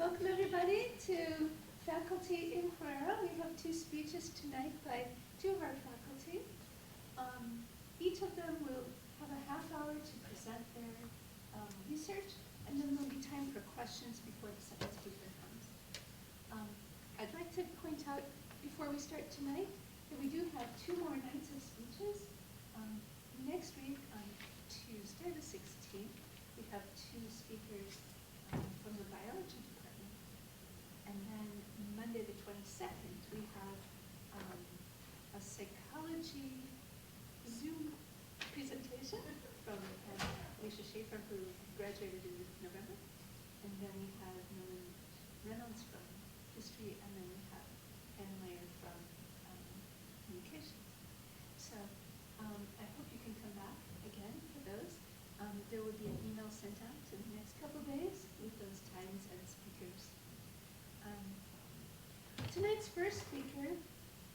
Welcome everybody to Faculty Inquirere. We have two speeches tonight by two of our faculty. Each of them will have a half hour to present their research, and then there'll be time for questions before the second speaker comes. I'd like to point out before we start tonight that we do have two more nights of speeches. Next week on Tuesday the 16th, we have two speakers from the biology department. And then Monday the 22nd, we have a psychology Zoom presentation from Alicia Schaefer, who graduated in November. And then we have Norman Reynolds from history, and then we have Ann Mayer from communications. So I hope you can come back again for those. There will be an email sent out in the next couple of days with those times and speakers. Tonight's first speaker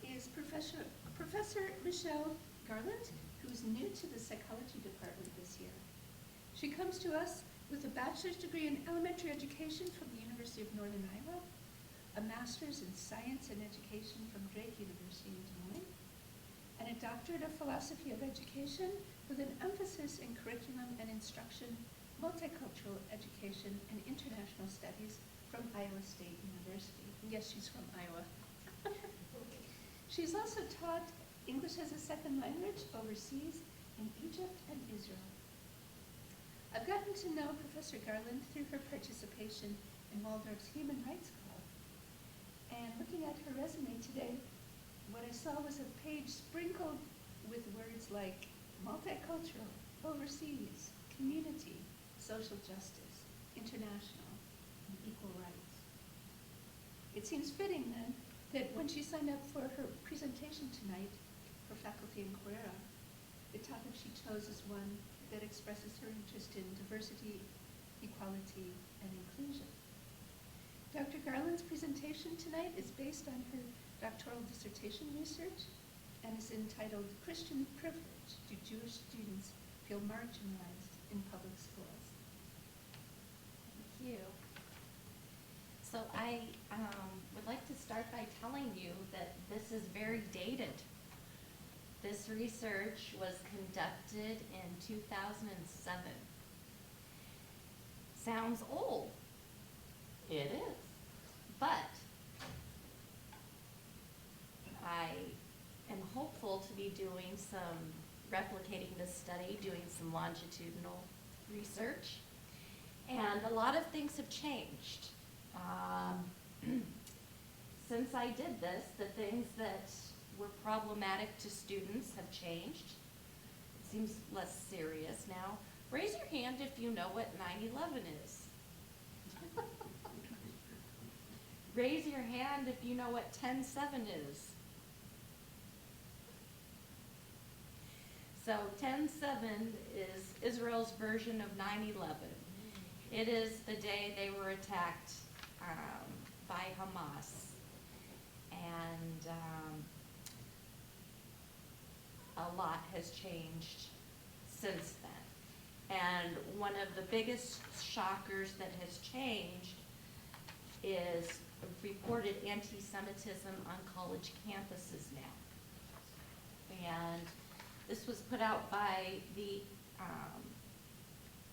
is Professor Michelle Garland, who's new to the psychology department this year. She comes to us with a bachelor's degree in elementary education from the University of Northern Iowa, a master's in science and education from Drake University in Des Moines, and a doctorate of philosophy of education with an emphasis in curriculum and instruction, multicultural education, and international studies from Iowa State University. Yes, she's from Iowa. She's also taught English as a second language overseas in Egypt and Israel. I've gotten to know Professor Garland through her participation in Waldorf's Human Rights Club. And looking at her resume today, what I saw was a page sprinkled with words like multicultural, overseas, community, social justice, international, and equal rights. It seems fitting then that when she signed up for her presentation tonight for Faculty Inquirere, the topic she chose is one that expresses her interest in diversity, equality, and inclusion. Dr. Garland's presentation tonight is based on her doctoral dissertation research and is entitled Christian Privilege: Do Jewish Students Feel Marginalized in Public Schools? Thank you. So I would like to start by telling you that this is very dated. This research was conducted in 2007. Sounds old. It is. But I am hopeful to be doing replicating this study, doing some longitudinal research. And a lot of things have changed. Since I did this, the things that were problematic to students have changed. It seems less serious now. Raise your hand if you know what 9/11 is. Raise your hand if you know what 10/7 is. So 10/7 is Israel's version of 9/11. It is the day they were attacked by Hamas. And a lot has changed since then. And one of the biggest shockers that has changed is reported anti-Semitism on college campuses now. And this was put out by the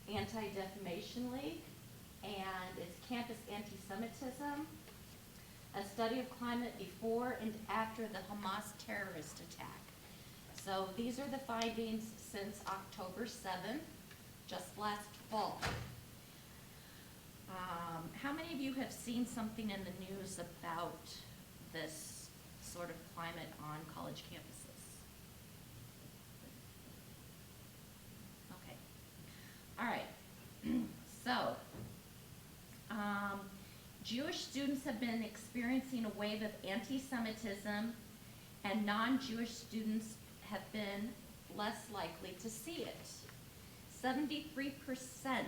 Anti-Defamation League, and it's Campus Anti-Semitism, a study of climate before and after the Hamas terrorist attack. So these are the findings since October 7th, just last fall. How many of you have seen something in the news about this sort of climate on college campuses? Okay. All right. So, Jewish students have been experiencing a wave of anti-Semitism, and non-Jewish students have been less likely to see it. 73%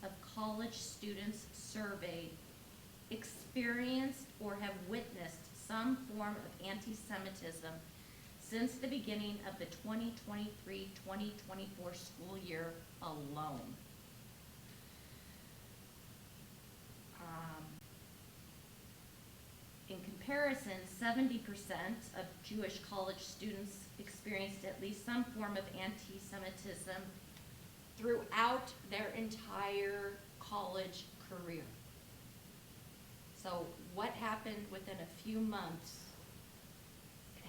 of college students surveyed experienced or have witnessed some form of anti-Semitism since the beginning of the 2023-2024 school year alone. In comparison, 70% of Jewish college students experienced at least some form of anti-Semitism throughout their entire college career. So what happened within a few months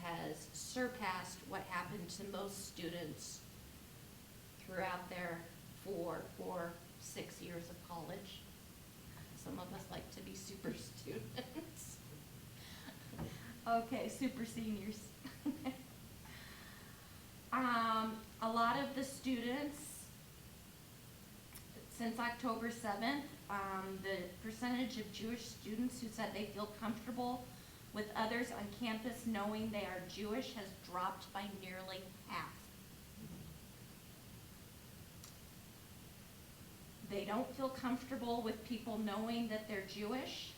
has surpassed what happened to most students throughout their 4 or 6 years of college. Some of us like to be super students. Okay, super seniors. A lot of the students, since October 7th, the percentage of Jewish students who said they feel comfortable with others on campus knowing they are Jewish has dropped by nearly half. They don't feel comfortable with people knowing that they're Jewish,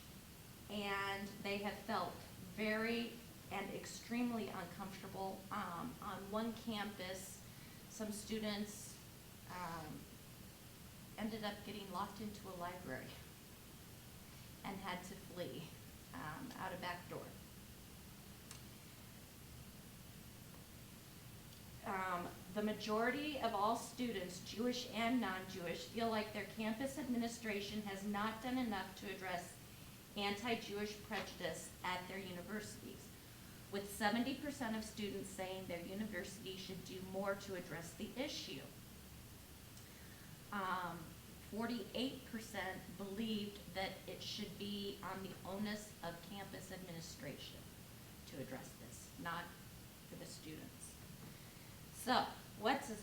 and they have felt very and extremely uncomfortable. On one campus, some students ended up getting locked into a library and had to flee out a back door. The majority of all students, Jewish and non-Jewish, feel like their campus administration has not done enough to address anti-Jewish prejudice at their universities, with 70% of students saying their university should do more to address the issue. 48% believed that it should be on the onus of campus administration to address this, not for the students. So, what does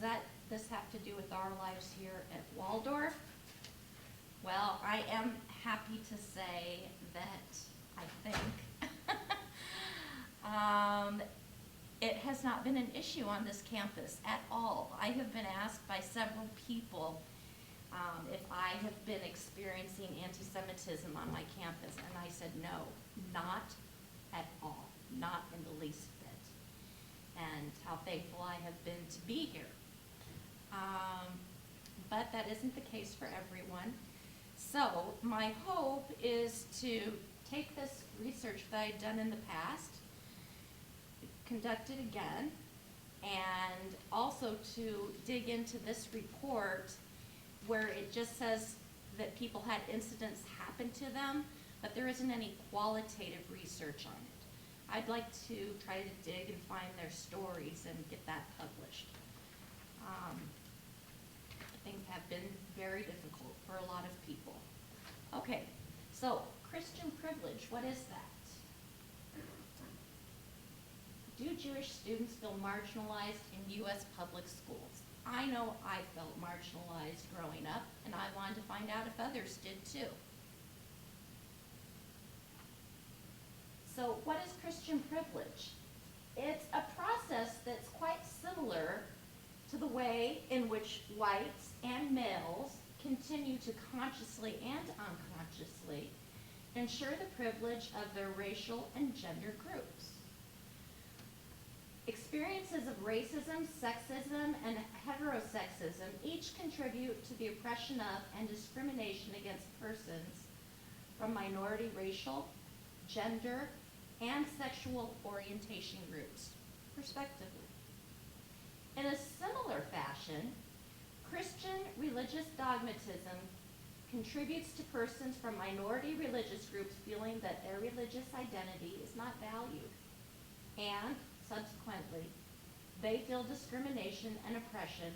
this have to do with our lives here at Waldorf? Well, I am happy to say that I think it has not been an issue on this campus at all. I have been asked by several people if I have been experiencing anti-Semitism on my campus, and I said no, not at all, not in the least bit, and how thankful I have been to be here. But that isn't the case for everyone. So my hope is to take this research that I've done in the past, conduct it again, and also to dig into this report where it just says that people had incidents happen to them, but there isn't any qualitative research on it. I'd like to try to dig and find their stories and get that published. Things have been very difficult for a lot of people. Okay, so Christian privilege, what is that? Do Jewish students feel marginalized in U.S. public schools? I know I felt marginalized growing up, and I wanted to find out if others did too. So what is Christian privilege? It's a process that's quite similar to the way in which whites and males continue to consciously and unconsciously ensure the privilege of their racial and gender groups. Experiences of racism, sexism, and heterosexism each contribute to the oppression of and discrimination against persons from minority racial, gender, and sexual orientation groups, respectively. In a similar fashion, Christian religious dogmatism contributes to persons from minority religious groups feeling that their religious identity is not valued, and subsequently, they feel discrimination and oppression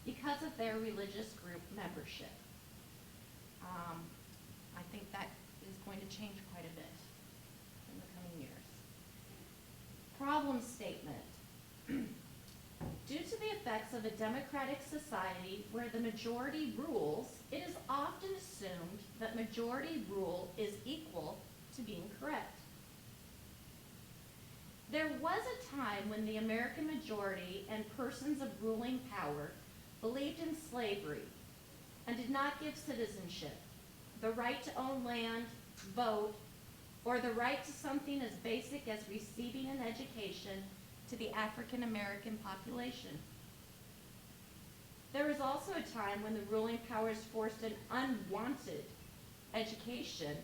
because of their religious group membership. I think that is going to change quite a bit in the coming years. Problem statement. Due to the effects of a democratic society where the majority rules, it is often assumed that majority rule is equal to being correct. There was a time when the American majority and persons of ruling power believed in slavery and did not give citizenship, the right to own land, vote, or the right to something as basic as receiving an education to the African American population. There was also a time when the ruling powers forced an unwanted education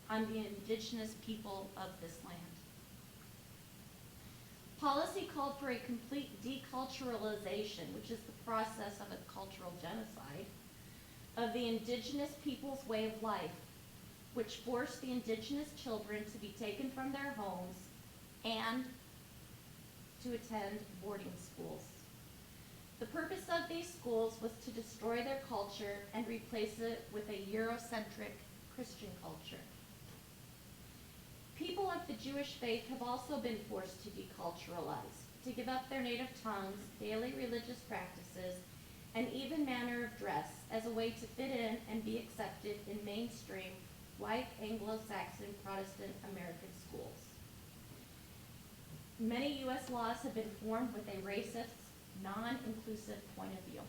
on the indigenous people of this land. Policy called for a complete deculturalization, which is the process of a cultural genocide, of the indigenous people's way of life, which forced the indigenous children to be taken from their homes and to attend boarding schools. The purpose of these schools was to destroy their culture and replace it with a Eurocentric Christian culture. People of the Jewish faith have also been forced to deculturalize, to give up their native tongues, daily religious practices, and even manner of dress as a way to fit in and be accepted in mainstream white Anglo-Saxon Protestant American schools. Many U.S. laws have been formed with a racist, non-inclusive point of view.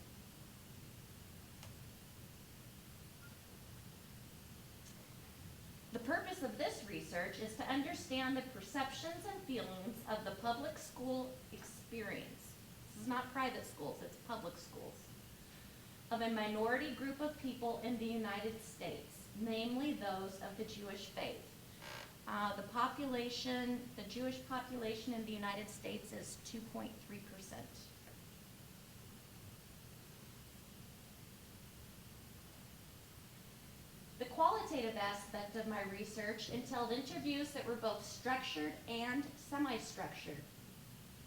The purpose of this research is to understand the perceptions and feelings of the public school experience. This is not private schools, it's public schools. Of a minority group of people in the United States, namely those of the Jewish faith. The Jewish population in the United States is 2.3%. The qualitative aspect of my research entailed interviews that were both structured and semi-structured.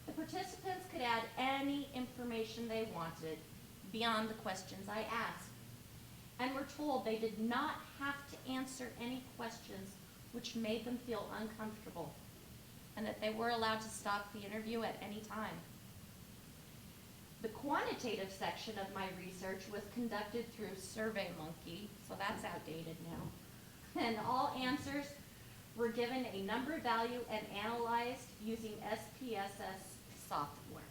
The participants could add any information they wanted beyond the questions I asked, and were told they did not have to answer any questions which made them feel uncomfortable, and that they were allowed to stop the interview at any time. The quantitative section of my research was conducted through SurveyMonkey, so that's outdated now, and all answers were given a number value and analyzed using SPSS software.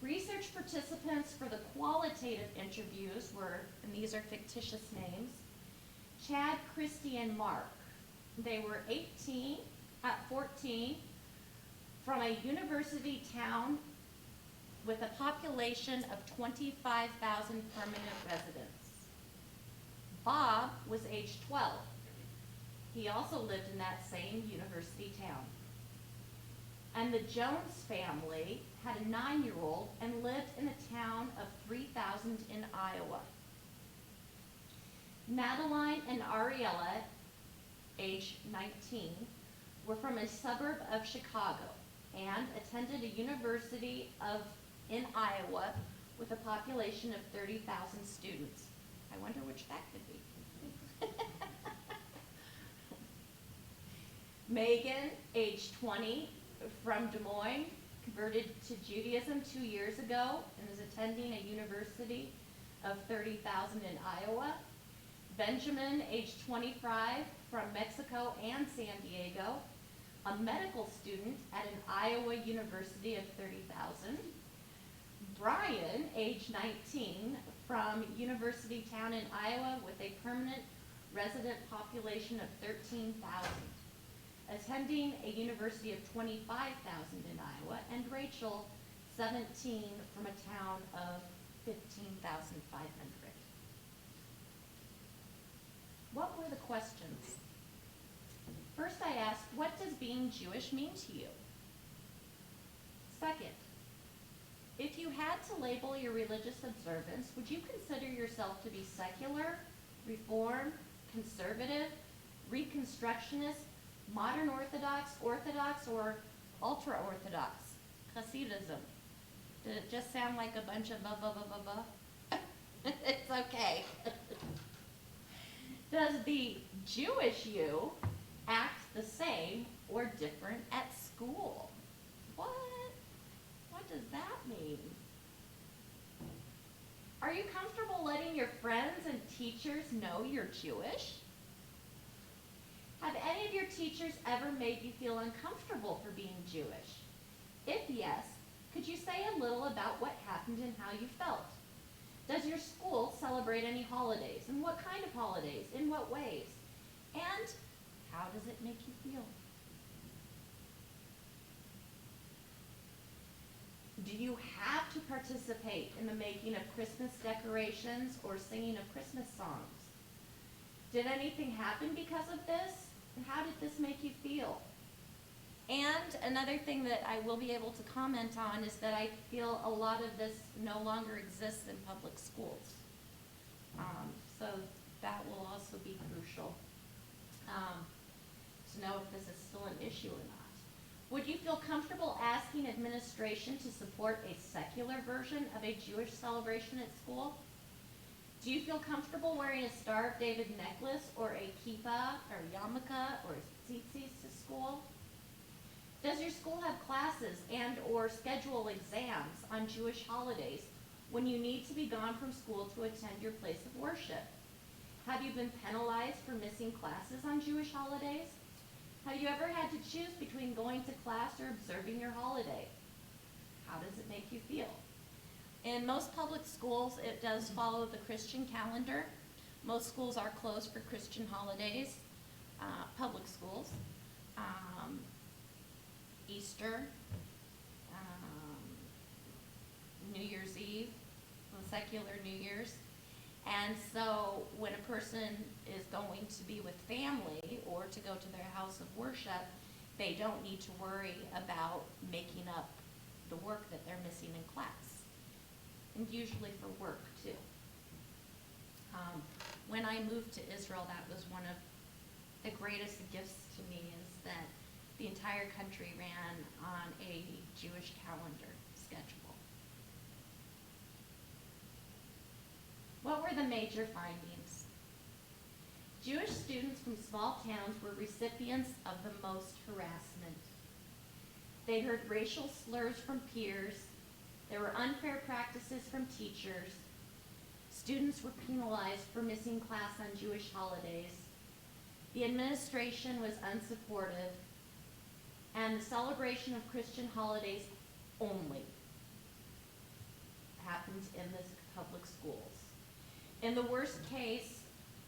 Research participants for the qualitative interviews were, and these are fictitious names, Chad, Christy, and Mark. They were 14, from a university town with a population of 25,000 permanent residents. Bob was age 12. He also lived in that same university town. And the Jones family had a 9-year-old and lived in a town of 3,000 in Iowa. Madeline and Ariella, age 19, were from a suburb of Chicago and attended a university in Iowa with a population of 30,000 students. I wonder which that could be. Megan, age 20, from Des Moines, converted to Judaism 2 years ago and is attending a university of 30,000 in Iowa. Benjamin, age 25, from Mexico and San Diego, a medical student at an Iowa university of 30,000. Brian, age 19, from University Town in Iowa with a permanent resident population of 13,000. Attending a university of 25,000 in Iowa, and Rachel, 17, from a town of 15,500. What were the questions? First I asked, what does being Jewish mean to you? Second, if you had to label your religious observance, would you consider yourself to be secular, Reform, conservative, Reconstructionist, Modern Orthodox, Orthodox, or ultra-Orthodox, Hasidism? Did it just sound like a bunch of blah, blah, blah, blah, blah? It's okay. Does the Jewish you act the same or different at school? What? What does that mean? Are you comfortable letting your friends and teachers know you're Jewish? Have any of your teachers ever made you feel uncomfortable for being Jewish? If yes, could you say a little about what happened and how you felt? Does your school celebrate any holidays? And what kind of holidays? In what ways? And how does it make you feel? Do you have to to participate in the making of Christmas decorations or singing of Christmas songs. Did anything happen because of this? And how did this make you feel? And another thing that I will be able to comment on is that I feel a lot of this no longer exists in public schools. So that will also be crucial to know if this is still an issue or not. Would you feel comfortable asking administration to support a secular version of a Jewish celebration at school? Do you feel comfortable wearing a Star of David necklace or a kippah or yarmulke or tzitzis to school? Does your school have classes and or schedule exams on Jewish holidays when you need to be gone from school to attend your place of worship? Have you been penalized for missing classes on Jewish holidays? Have you ever had to choose between going to class or observing your holiday? How does it make you feel? In most public schools, it does follow the Christian calendar. Most schools are closed for Christian holidays, public schools. Easter, New Year's Eve, the secular New Year's. And so when a person is going to be with family or to go to their house of worship, they don't need to worry about making up the work that they're missing in class. And usually for work too. When I moved to Israel, that was one of the greatest gifts to me, is that the entire country ran on a Jewish calendar schedule. What were the major findings? Jewish students from small towns were recipients of the most harassment. They heard racial slurs from peers. There were unfair practices from teachers. Students were penalized for missing class on Jewish holidays. The administration was unsupportive, and the celebration of Christian holidays only happens in the public schools. In the worst case,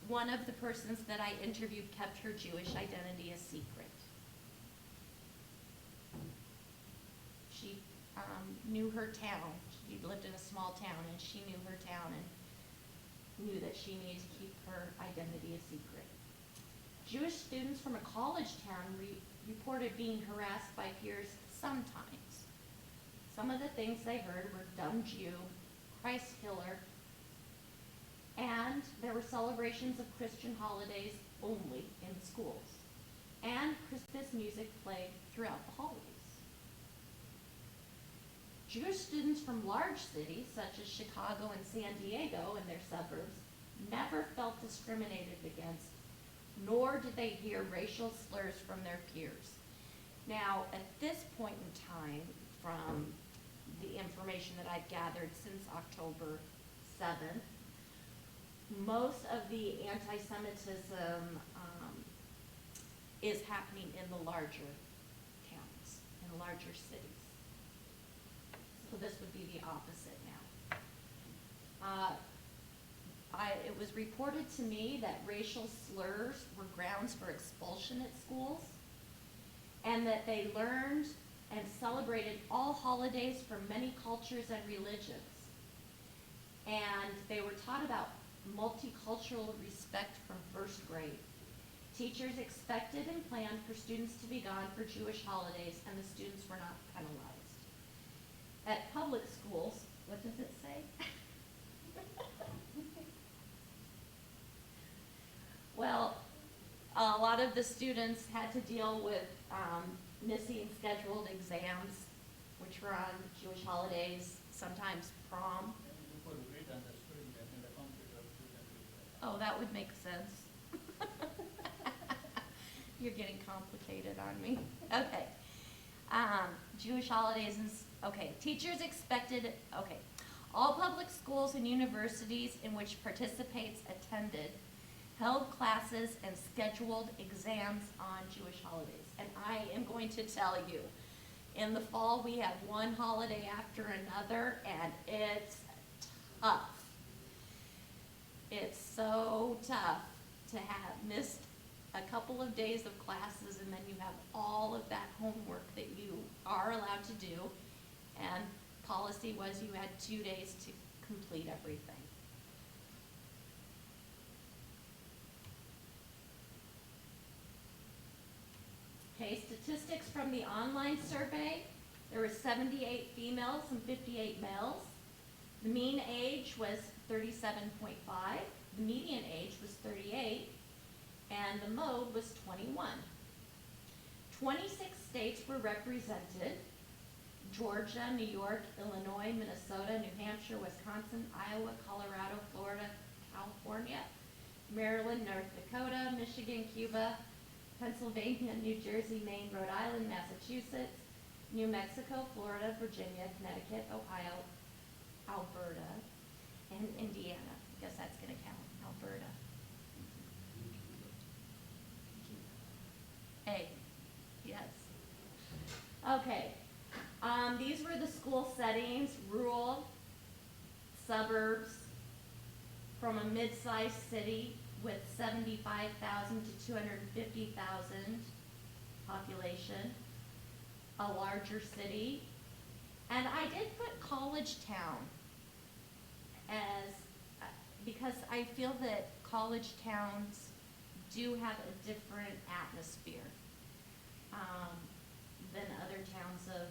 one of the persons that I interviewed kept her Jewish identity a secret. She knew her town. She lived in a small town, and she knew her town and knew that she needed to keep her identity a secret. Jewish students from a college town reported being harassed by peers sometimes. Some of the things they heard were dumb Jew, Christ killer, and there were celebrations of Christian holidays only in schools. And Christmas music played throughout the holidays. Jewish students from large cities such as Chicago and San Diego and their suburbs never felt discriminated against, nor did they hear racial slurs from their peers. Now, at this point in time, from the information that I've gathered since October 7th, most of the anti-Semitism is happening in the larger towns, in larger cities. So this would be the opposite now. It was reported to me that racial slurs were grounds for expulsion at schools, and that they learned and celebrated all holidays from many cultures and religions. And they were taught about multicultural respect from first grade. Teachers expected and planned for students to be gone for Jewish holidays, and the students were not penalized. At public schools, what does it say? Well, a lot of the students had to deal with missing scheduled exams, which were on Jewish holidays, sometimes prom. Oh, that would make sense. You're getting complicated on me. Okay. Jewish holidays and, okay. Teachers expected, okay. All public schools and universities in which participants attended held classes and scheduled exams on Jewish holidays. And I am going to tell you, in the fall we have one holiday after another, and it's tough. It's so tough to have missed a couple of days of classes, and then you have all of that homework that you are allowed to do, and policy was you had 2 days to complete everything. Okay, statistics from the online survey. There were 78 females and 58 males. The mean age was 37.5. The median age was 38. And the mode was 21. 26 states were represented: Georgia, New York, Illinois, Minnesota, New Hampshire, Wisconsin, Iowa, Colorado, Florida, California, Maryland, North Dakota, Michigan, Cuba, Pennsylvania, New Jersey, Maine, Rhode Island, Massachusetts, New Mexico, Florida, Virginia, Connecticut, Ohio, Alberta, and Indiana. I guess that's gonna count, Alberta. A, yes. Okay, these were the school settings: rural, suburbs, from a mid-sized city with 75,000 to 250,000 population, a larger city, and I did put college town as, because I feel that college towns do have a different atmosphere than other towns of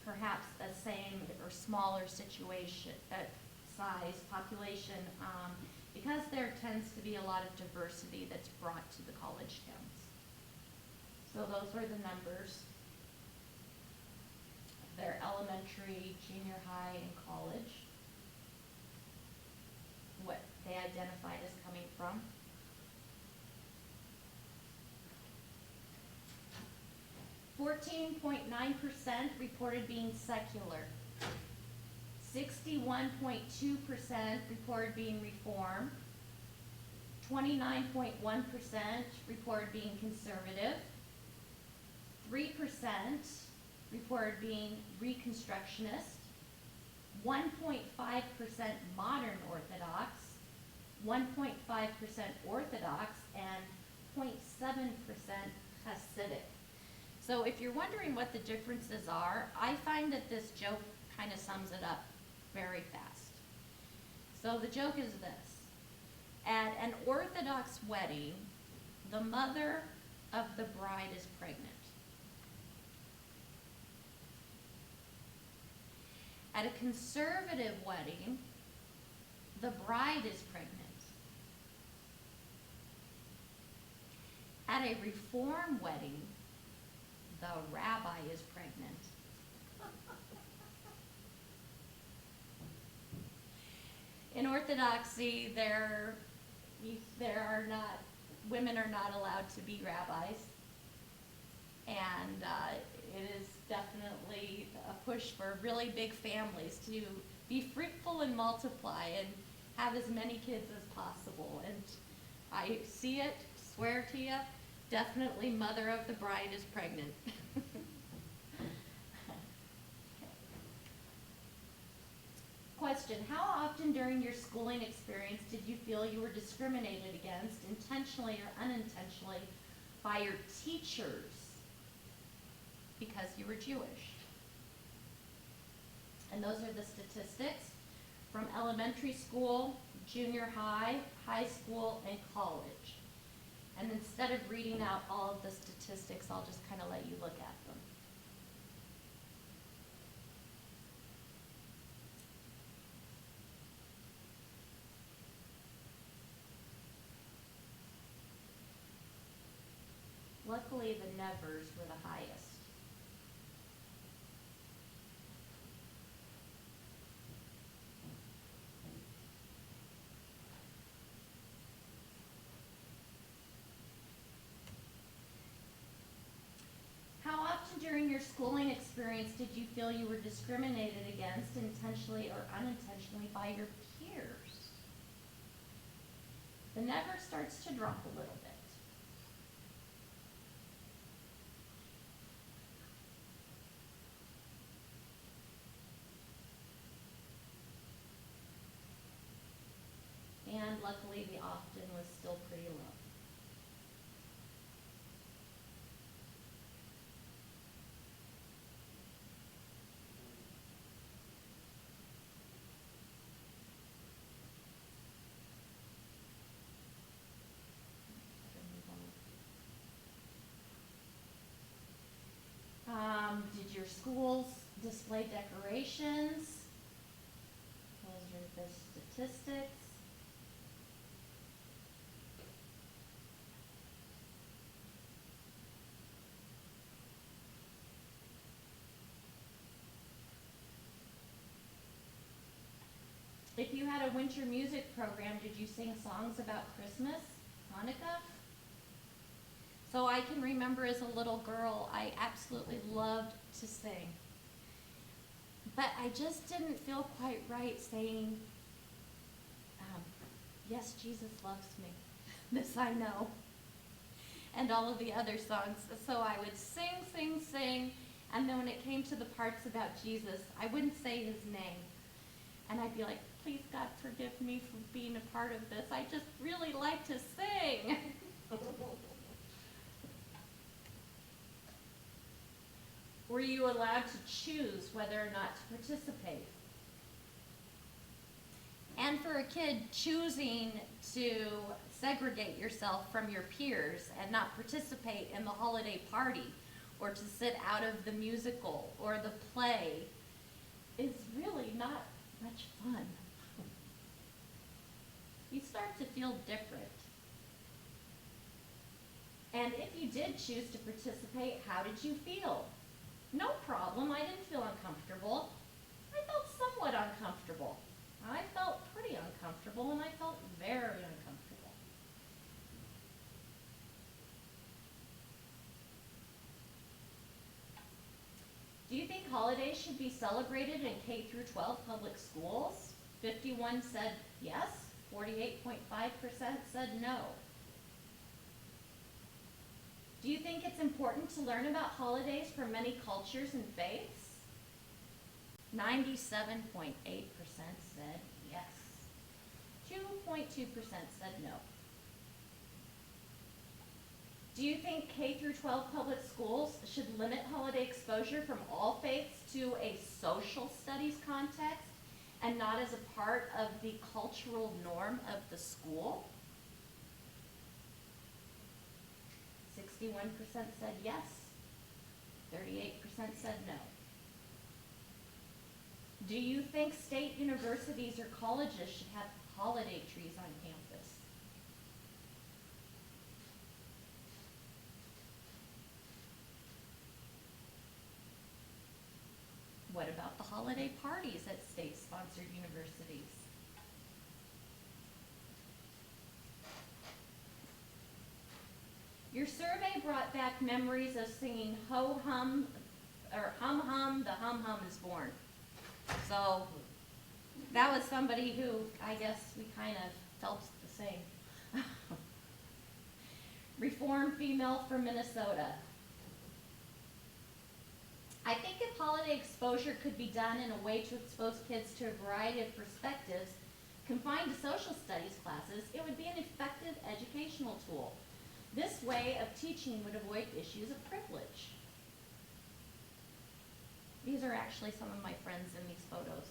perhaps the same or smaller situation, size, population, because there tends to be a lot of diversity that's brought to the college towns. So those were the numbers. Their elementary, junior high, and college, what they identified as coming from. .9% reported being secular. 61.2% reported being reform. 29.1% reported being conservative. 3% reported being reconstructionist. 1.5% modern Orthodox. 1.5% Orthodox, and 0.7% Hasidic. So if you're wondering what the differences are, I find that this joke kind of sums it up very fast. So the joke is this: at an Orthodox wedding, the mother of the bride is pregnant. At a conservative wedding, the bride is pregnant. At a reform wedding, the rabbi is pregnant. In Orthodoxy, women are not allowed to be rabbis, and it is definitely a push for really big families to be fruitful and multiply and have as many kids as possible. And I see it, swear to you, definitely mother of the bride is pregnant. Question: how often during your schooling experience did you feel you were discriminated against, intentionally or unintentionally, by your teachers because you were Jewish? And those are the statistics from elementary school, junior high, high school, and college. And instead of reading out all of the statistics, I'll just kind of let you look at them. Luckily, the nevers were the highest. How often during your schooling experience did you feel you were discriminated against, intentionally or unintentionally, by your peers? The never starts to drop a little bit. And luckily, the often was still pretty low. your schools display decorations. Those are the statistics. If you had a winter music program, did you sing songs about Christmas, Hanukkah? So I can remember as a little girl, I absolutely loved to sing. But I just didn't feel quite right saying, yes, Jesus loves me. This I know. And all of the other songs. So I would sing, and then when it came to the parts about Jesus, I wouldn't say his name. And I'd be like, please, God, forgive me for being a part of this. I just really like to sing. Were you allowed to choose whether or not to participate? And for a kid, choosing to segregate yourself from your peers and not participate in the holiday party or to sit out of the musical or the play is really not much fun. You start to feel different. And if you did choose to participate, how did you feel? No problem, I didn't feel uncomfortable. I felt somewhat uncomfortable. I felt pretty uncomfortable, and I felt very uncomfortable. Do you think holidays should be celebrated in K through 12 public schools? 51 said yes, 48.5% said no. Do you think it's important to learn about holidays from many cultures and faiths? 97.8% said yes. 2.2% said no. Do you think K through 12 public schools should limit holiday exposure from all faiths to a social studies context and not as a part of the cultural norm of the school? 61% said yes, 38% said no. Do you think state universities or colleges should have holiday trees on campus? What about the holiday parties at state-sponsored universities? Your survey brought back memories of singing Ho Hum, or Hum Hum, the Hum Hum is Born. So that was somebody who, I guess, we kind of felt the same. Reformed female from Minnesota. I think if holiday exposure could be done in a way to expose kids to a variety of perspectives confined to social studies classes, it would be an effective educational tool. This way of teaching would avoid issues of privilege. These are actually some of my friends in these photos.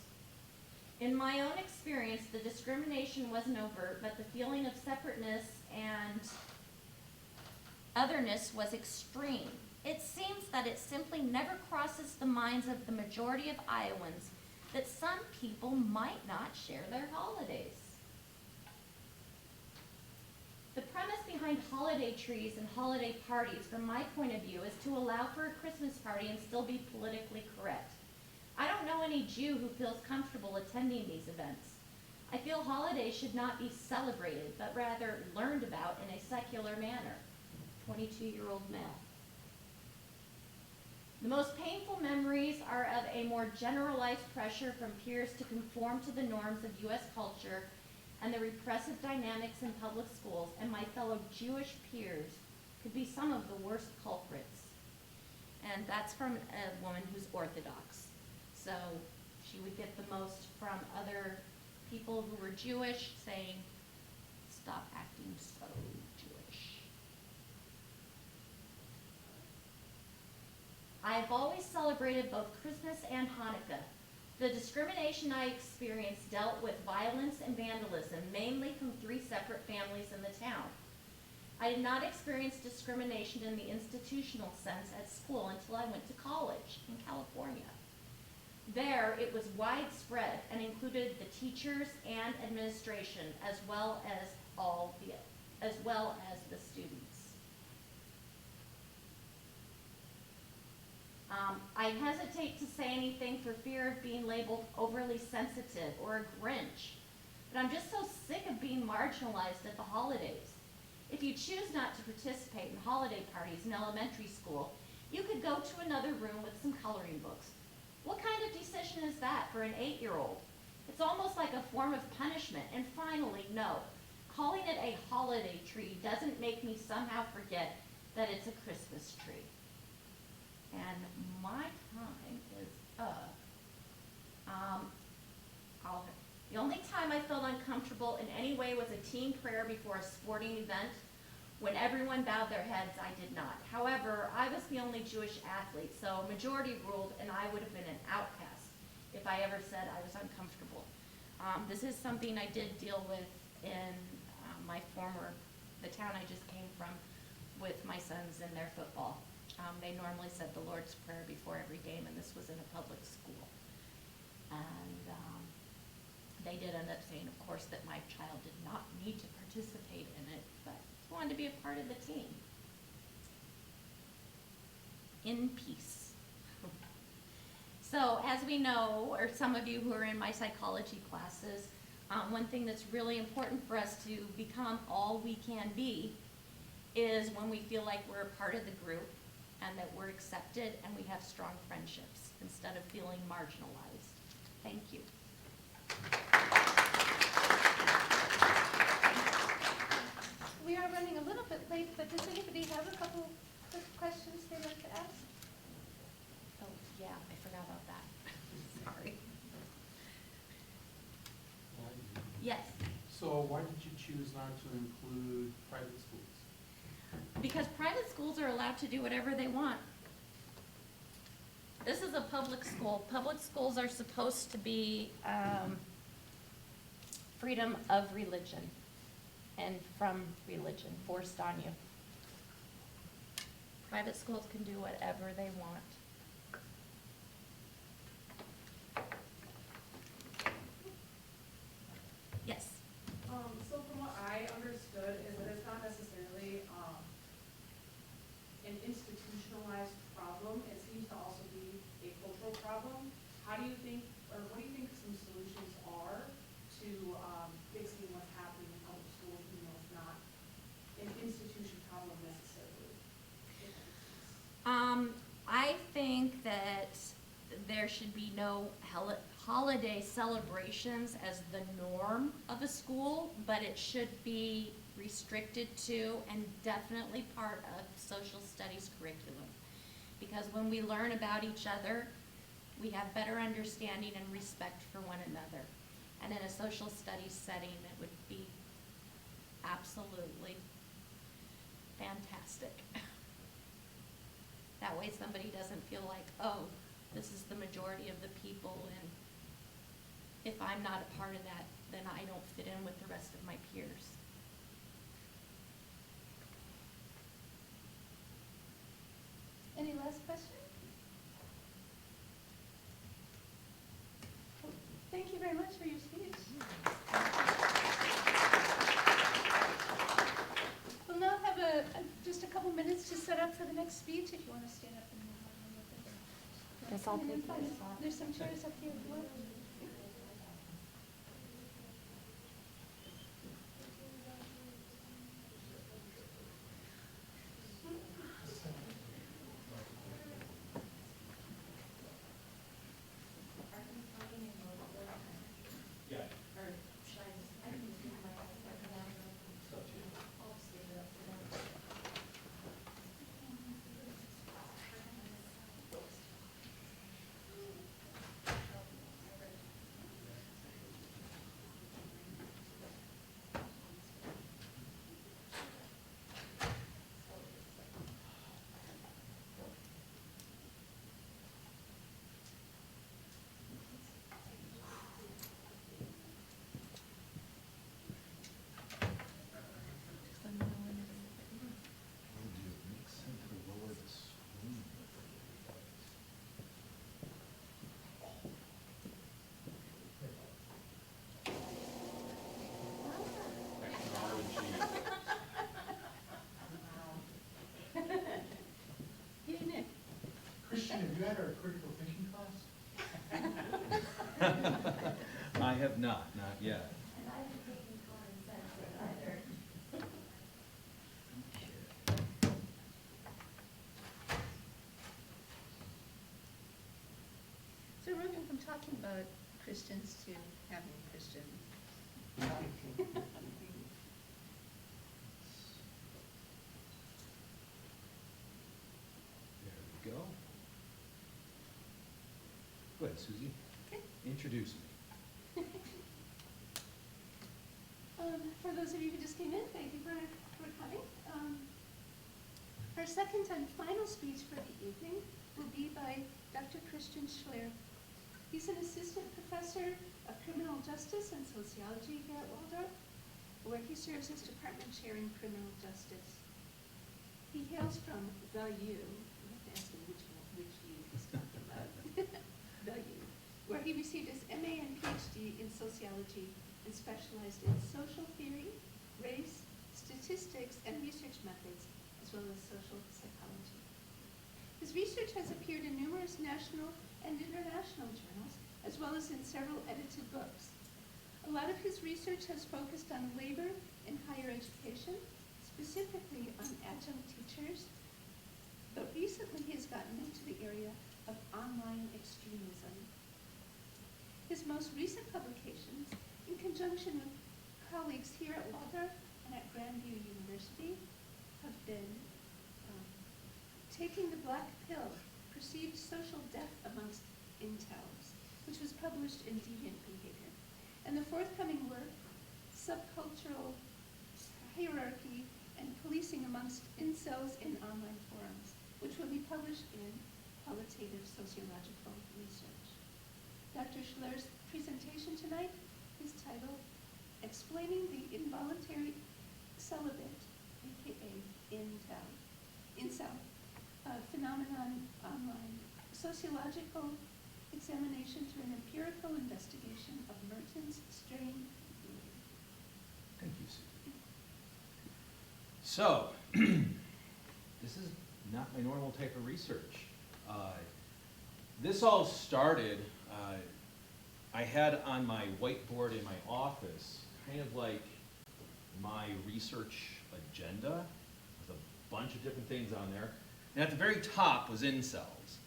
In my own experience, the discrimination wasn't overt, but the feeling of separateness and otherness was extreme. It seems that it simply never crosses the minds of the majority of Iowans that some people might not share their holidays. The premise behind holiday trees and holiday parties, from my point of view, is to allow for a Christmas party and still be politically correct. I don't know any Jew who feels comfortable attending these events. I feel holidays should not be celebrated, but rather learned about in a secular manner. 22-year-old male. The most painful memories are of a more generalized pressure from peers to conform to the norms of U.S. culture and the repressive dynamics in public schools, and my fellow Jewish peers could be some of the worst culprits. And that's from a woman who's Orthodox. So she would get the most from other people who were Jewish saying, stop acting so Jewish. I have always celebrated both Christmas and Hanukkah. The discrimination I experienced dealt with violence and vandalism, mainly from 3 separate families in the town. I did not experience discrimination in the institutional sense at school until I went to college in California. There, it was widespread and included the teachers and administration as well as the students. I hesitate to say anything for fear of being labeled overly sensitive or a Grinch, but I'm just so sick of being marginalized at the holidays. If you choose not to participate in holiday parties in elementary school, you could go to another room with some coloring books. What kind of decision is that for an 8-year-old? It's almost like a form of punishment. And finally, no, calling it a holiday tree doesn't make me somehow forget that it's a Christmas tree. And my time is up. The only time I felt uncomfortable in any way was a team prayer before a sporting event. When everyone bowed their heads, I did not. However, I was the only Jewish athlete, so majority ruled, and I would have been an outcast if I ever said I was uncomfortable. This is something I did deal with in the town I just came from, with my sons in their football. They normally said the Lord's Prayer before every game, and this was in a public school. And they did end up saying, of course, that my child did not need to participate in it, but wanted to be a part of the team. In peace. So as we know, or some of you who are in my psychology classes, one thing that's really important for us to become all we can be is when we feel like we're a part of the group and that we're accepted and we have strong friendships instead of feeling marginalized. Thank you. We are running a little bit late, but does anybody have a couple quick questions they'd like to ask? Oh, yeah, I forgot about that. Sorry. Yes. So why did you choose not to include private schools? Because private schools are allowed to do whatever they want. This is a public school. Public schools are supposed to be freedom of religion and from religion forced on you. Private schools can do whatever they want. Yes. So from what I understood is that it's not necessarily an institutionalized problem. It seems to also be a cultural problem. How do you think, or what do you think some solutions are to fixing what's happening in public schools, even though it's not an institution problem necessarily? I think that there should be no holiday celebrations as the norm of a school, but it should be restricted to and definitely part of social studies curriculum. Because when we learn about each other, we have better understanding and respect for one another. And in a social studies setting, it would be absolutely fantastic. That way somebody doesn't feel like, oh, this is the majority of the people, and if I'm not a part of that, then I don't fit in with the rest of my peers. Any last questions? Thank you very much for your speech. We'll now have just a couple minutes to set up for the next speech if you want to stand up and move on a little bit. Guess I'll take this off. There's some chairs up here if you want. have you had our critical thinking class? I have not yet. And I haven't taken common sense either. So we're moving from talking about Christians to having Christians. There we go. Go ahead, Susie. Okay. Introduce me. For those of you who just came in, thank you for coming. Our second and final speech for the evening will be by Dr. Christian Schler. He's an assistant professor of criminal justice and sociology here at Waldorf, where he serves as department chair in criminal justice. He hails from the U, you have to ask him which U he's talking about, the U, where he received his MA and PhD in sociology and specialized in social theory, race, statistics, and research methods, as well as social psychology. His research has appeared in numerous national and international journals, as well as in several edited books. A lot of his research has focused on labor in higher education, specifically on adjunct teachers, but recently he has gotten into the area of online extremism. His most recent publications, in conjunction with colleagues here at Waldorf and at Grandview University, have been Taking the Black Pill, Perceived Social Death Amongst Intels, which was published in Deviant Behavior, and the forthcoming work, Subcultural Hierarchy and Policing Amongst Incels in Online Forums, which will be published in Qualitative Sociological Research. Dr. Schler's presentation tonight is titled Explaining the Involuntary Celibate, aka Incel, Phenomenon Online, Sociological Examination through an Empirical Investigation of Merton's Strain Theory. Thank you, Susie. So, this is not my normal type of research. This all started, I had on my whiteboard in my office kind of like my research agenda with a bunch of different things on there. And at the very top was incels.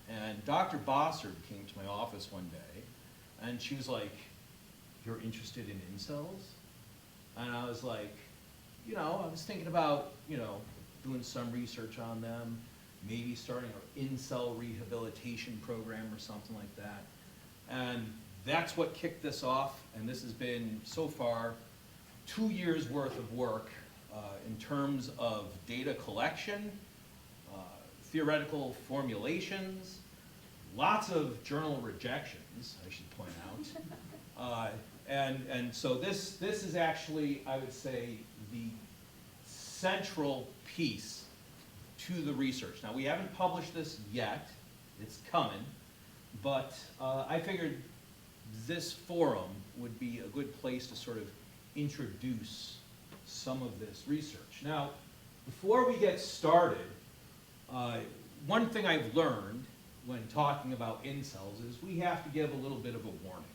And Dr. Bossard came to my office one day, and she was like, "You're interested in incels?" And I was like, I was thinking about, doing some research on them, maybe starting an incel rehabilitation program or something like that. And that's what kicked this off, and this has been, so far, 2 years worth of work in terms of data collection, theoretical formulations, lots of journal rejections, I should point out. And so this is actually, I would say, the central piece to the research. Now, we haven't published this yet, it's coming, but I figured this forum would be a good place to sort of introduce some of this research. Now, before we get started, one thing I've learned when talking about incels is we have to give a little bit of a warning.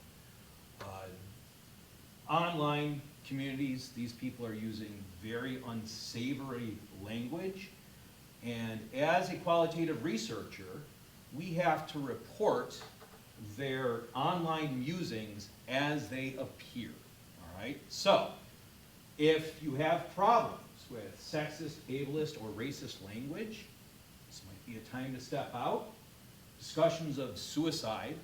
Online communities, these people are using very unsavory language, and as a qualitative researcher, we have to report their online musings as they appear, all right? So, if you have problems with sexist, ableist, or racist language, this might be a time to step out. Discussions of suicide,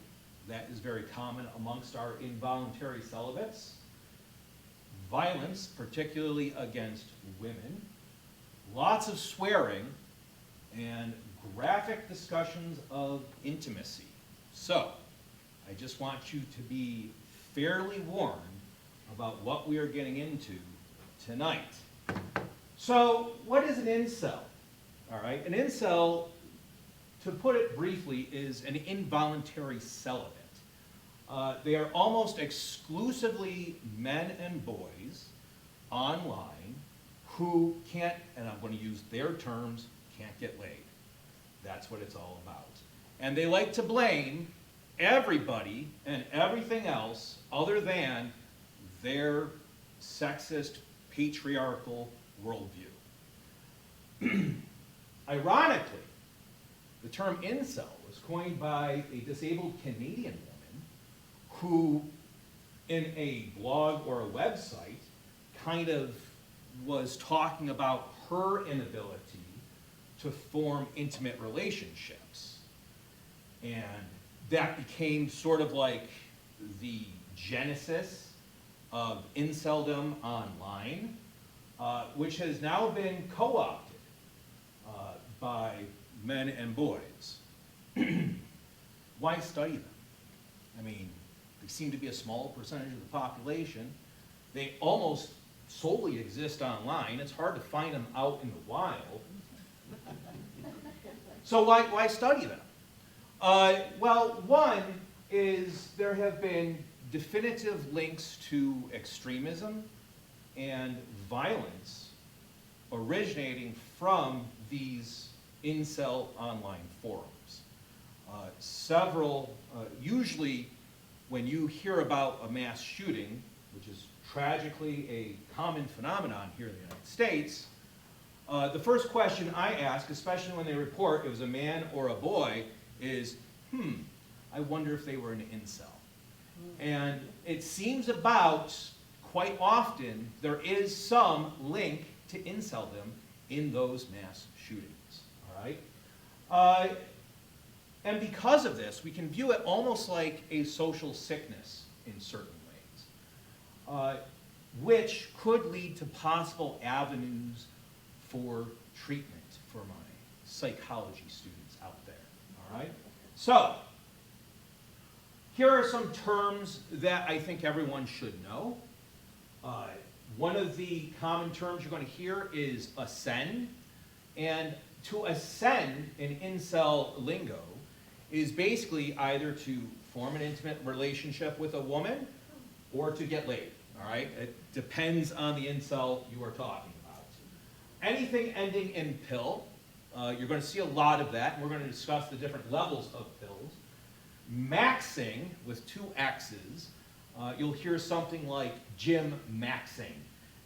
that is very common amongst our involuntary celibates. Violence, particularly against women. Lots of swearing, and graphic discussions of intimacy. So, I just want you to be fairly warned about what we are getting into tonight. So, what is an incel? All right, an incel, to put it briefly, is an involuntary celibate. They are almost exclusively men and boys online who can't, and I'm going to use their terms, can't get laid. That's what it's all about. And they like to blame everybody and everything else other than their sexist, patriarchal worldview. Ironically, the term incel was coined by a disabled Canadian woman who, in a blog or a website, kind of was talking about her inability to form intimate relationships. And that became sort of like the genesis of inceldom online, which has now been co-opted by men and boys. Why study them? I mean, they seem to be a small percentage of the population. They almost solely exist online. It's hard to find them out in the wild. So why study them? Well, one is there have been definitive links to extremism and violence originating from these incel online forums. Usually when you hear about a mass shooting, which is tragically a common phenomenon here in the United States, the first question I ask, especially when they report it was a man or a boy, is, I wonder if they were an incel. And it seems about, quite often, there is some link to inceldom in those mass shootings, all right? And because of this, we can view it almost like a social sickness in certain ways, which could lead to possible avenues for treatment for my psychology students out there, all right? So, here are some terms that I think everyone should know. One of the common terms you're going to hear is ascend. And to ascend in incel lingo is basically either to form an intimate relationship with a woman or to get laid, all right? It depends on the incel you are talking about. Anything ending in pill, you're going to see a lot of that, and we're going to discuss the different levels of pills. Maxing, with two X's, you'll hear something like gym maxing.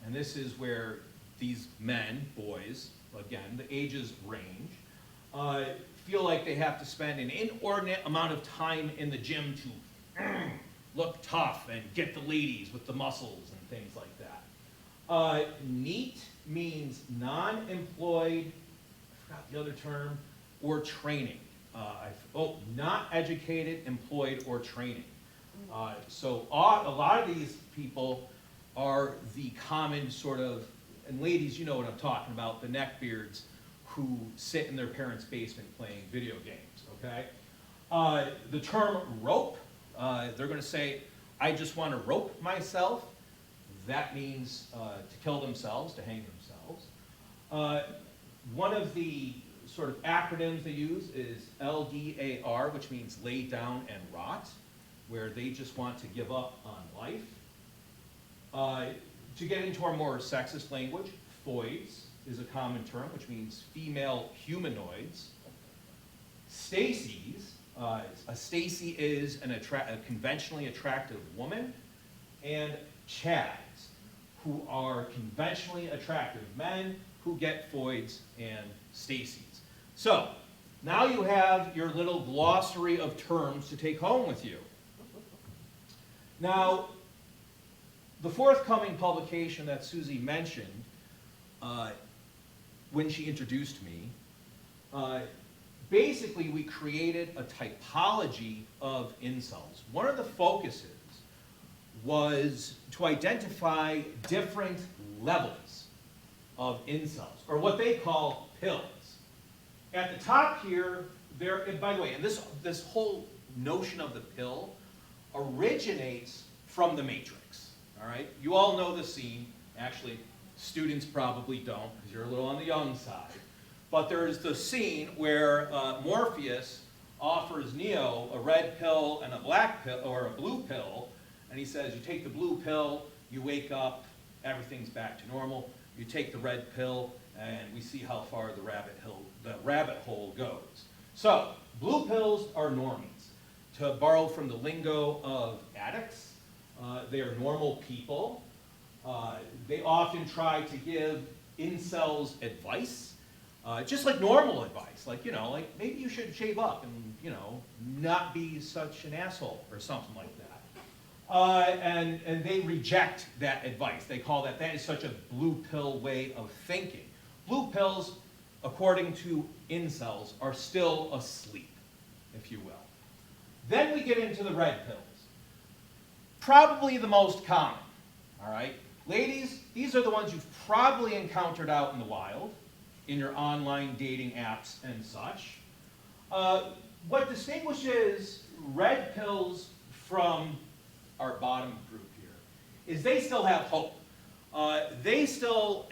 And this is where these men, boys, again, the ages range, feel like they have to spend an inordinate amount of time in the gym to look tough and get the ladies with the muscles and things like that. NEAT means non-employed, I forgot the other term, or training. Not educated, employed, or training. So a lot of these people are the common sort of, and ladies, you know what I'm talking about, the neckbeards who sit in their parents' basement playing video games, okay? The term rope, they're going to say, I just want to rope myself. That means to kill themselves, to hang themselves. One of the sort of acronyms they use is LDAR, which means lay down and rot, where they just want to give up on life. To get into our more sexist language, foids is a common term, which means female humanoids. Stacies, a Stacy is a conventionally attractive woman, and chads, who are conventionally attractive men who get foids and Stacies. So, now you have your little glossary of terms to take home with you. Now, the forthcoming publication that Susie mentioned when she introduced me, basically we created a typology of incels. One of the focuses was to identify different levels of incels, or what they call pills. At the top here, and by the way, and this whole notion of the pill originates from the Matrix, all right? You all know the scene. Actually, students probably don't, because you're a little on the young side. But there's the scene where Morpheus offers Neo a red pill and a black pill, or a blue pill, and he says, you take the blue pill, you wake up, everything's back to normal. You take the red pill, and we see how far the rabbit hole goes. So, blue pills are normies. To borrow from the lingo of addicts, they are normal people. They often try to give incels advice, just like normal advice, like, like maybe you should shave up and, not be such an asshole or something like that. And they reject that advice. They call that is such a blue pill way of thinking. Blue pills, according to incels, are still asleep, if you will. Then we get into the red pills. Probably the most common, all right? Ladies, these are the ones you've probably encountered out in the wild, in your online dating apps and such. What distinguishes red pills from our bottom group here is they still have hope. They still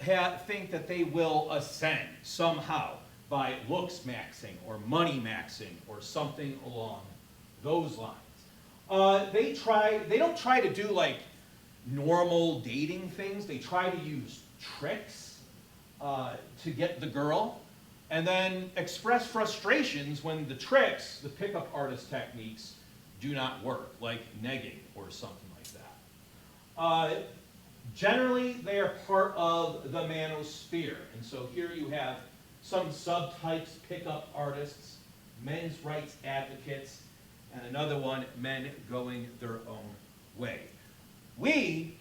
think that they will ascend somehow by looks maxing or money maxing or something along those lines. They don't try to do like normal dating things. They try to use tricks to get the girl, and then express frustrations when the tricks, the pickup artist techniques, do not work, like negging or something like that. Generally, they are part of the manosphere, and so here you have some subtypes: pickup artists, men's rights advocates, and another one, men going their own way. We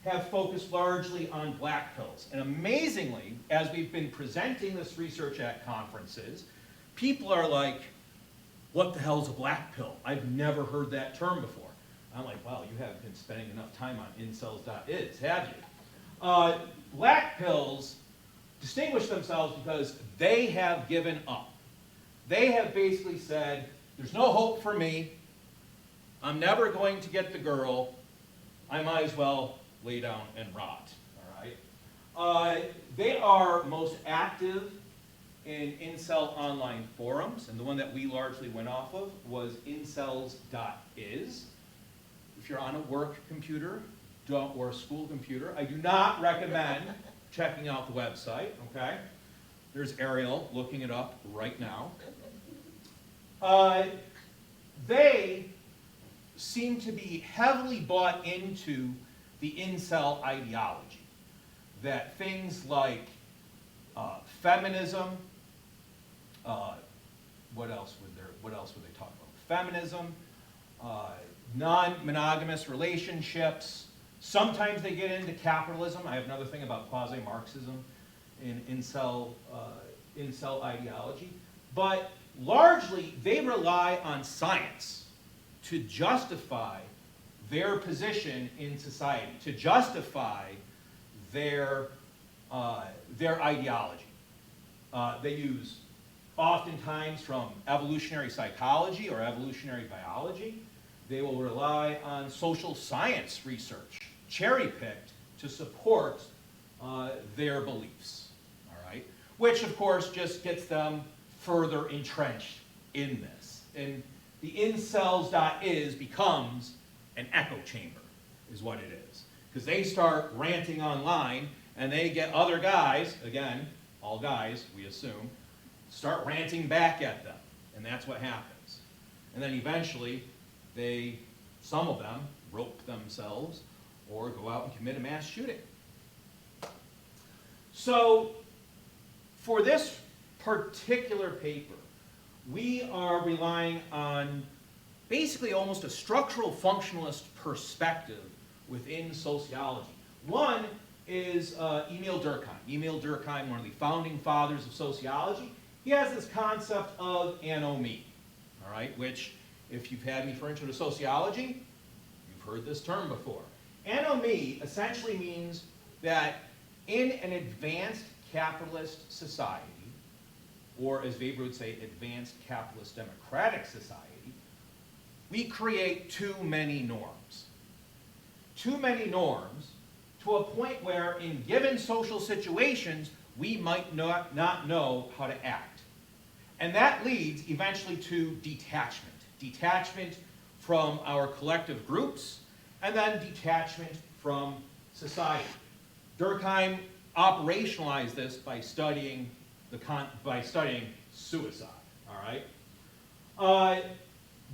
have focused largely on black pills. And amazingly, as we've been presenting this research at conferences, people are like, what the hell's a black pill? I've never heard that term before. I'm like, wow, you haven't been spending enough time on incels.is, have you? Black pills distinguish themselves because they have given up. They have basically said, there's no hope for me. I'm never going to get the girl. I might as well lay down and rot, all right? They are most active in incel online forums, and the one that we largely went off of was incels.is. If you're on a work computer or a school computer, I do not recommend checking out the website, okay? There's Ariel looking it up right now. They seem to be heavily bought into the incel ideology. That things like feminism, what else would they talk about? Feminism, non-monogamous relationships. Sometimes they get into capitalism. I have another thing about quasi-Marxism in incel ideology. But largely, they rely on science to justify their position in society, to justify their ideology. They use, oftentimes, from evolutionary psychology or evolutionary biology. They will rely on social science research, cherry-picked to support their beliefs, all right? Which, of course, just gets them further entrenched in this. And the incels.is becomes an echo chamber, is what it is. Because they start ranting online, and they get other guys, again, all guys, we assume, start ranting back at them. And that's what happens. And then eventually, some of them rope themselves or go out and commit a mass shooting. So, for this particular paper, we are relying on basically almost a structural functionalist perspective within sociology. One is Emil Durkheim. Emil Durkheim, one of the founding fathers of sociology, he has this concept of anomie, all right, which, if you've had me for intro to sociology, you've heard this term before. Anomie essentially means that in an advanced capitalist society, or as Weber would say, advanced capitalist democratic society, we create too many norms. Too many norms to a point where in given social situations, we might not know how to act. And that leads eventually to detachment. Detachment from our collective groups, and then detachment from society. Durkheim operationalized this by studying suicide, all right?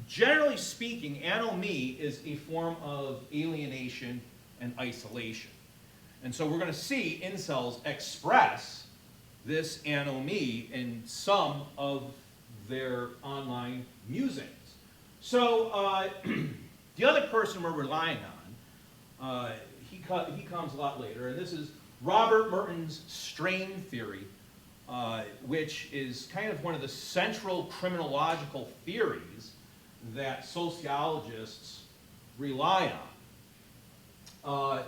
Generally speaking, anomie is a form of alienation and isolation. And so we're going to see incels express this anomie in some of their online musings. So the other person we're relying on, he comes a lot later, and this is Robert Merton's strain theory, which is kind of one of the central criminological theories that sociologists rely on.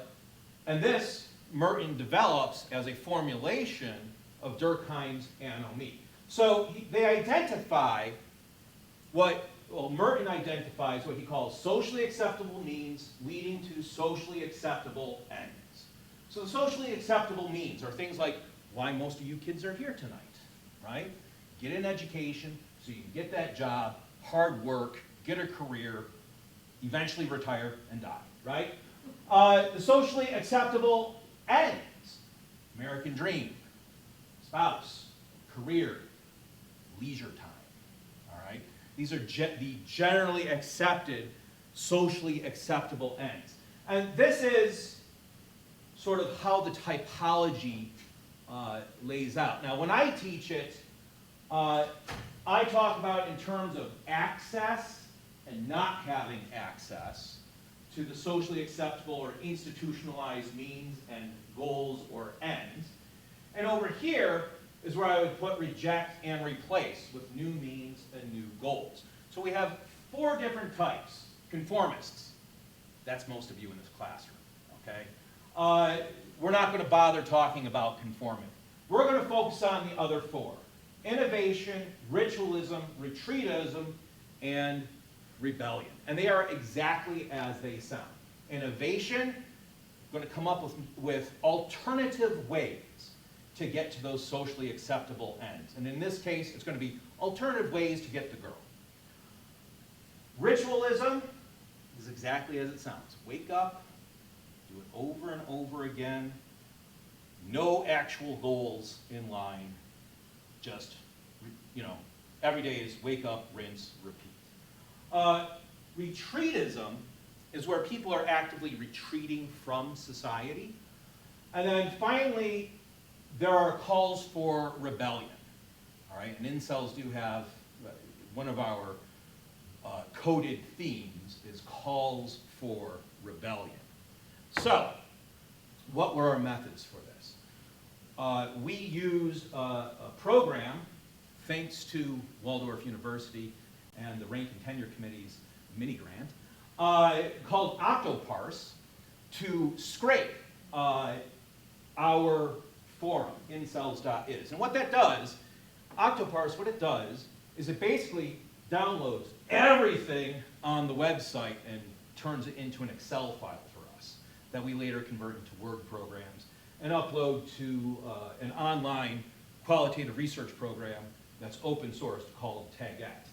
And this Merton develops as a formulation of Durkheim's anomie. So they identify Merton identifies what he calls socially acceptable means leading to socially acceptable ends. So the socially acceptable means are things like why most of you kids are here tonight, right? Get an education so you can get that job, hard work, get a career, eventually retire and die, right? The socially acceptable ends, American dream, spouse, career, leisure time, all right? These are the generally accepted, socially acceptable ends. And this is sort of how the typology lays out. Now, when I teach it, I talk about in terms of access and not having access to the socially acceptable or institutionalized means and goals or ends. And over here is where I would put reject and replace with new means and new goals. So we have 4 different types. Conformists. That's most of you in this classroom, okay? We're not going to bother talking about conformity. We're going to focus on the other 4. Innovation, ritualism, retreatism, and rebellion. And they are exactly as they sound. Innovation, going to come up with alternative ways to get to those socially acceptable ends. And in this case, it's going to be alternative ways to get the girl. Ritualism is exactly as it sounds. Wake up, do it over and over again, no actual goals in line, just, every day is wake up, rinse, repeat. Retreatism is where people are actively retreating from society. And then finally, there are calls for rebellion. All right, and incels do have, one of our coded themes is calls for rebellion. So, what were our methods for this? We used a program, thanks to Waldorf University and the Rank and Tenure Committee's mini-grant, called Octoparse to scrape our forum, incels.is. And what that does, Octoparse, what it does, is it basically downloads everything on the website and turns it into an Excel file for us that we later convert into Word programs and upload to an online qualitative research program that's open source called Taget.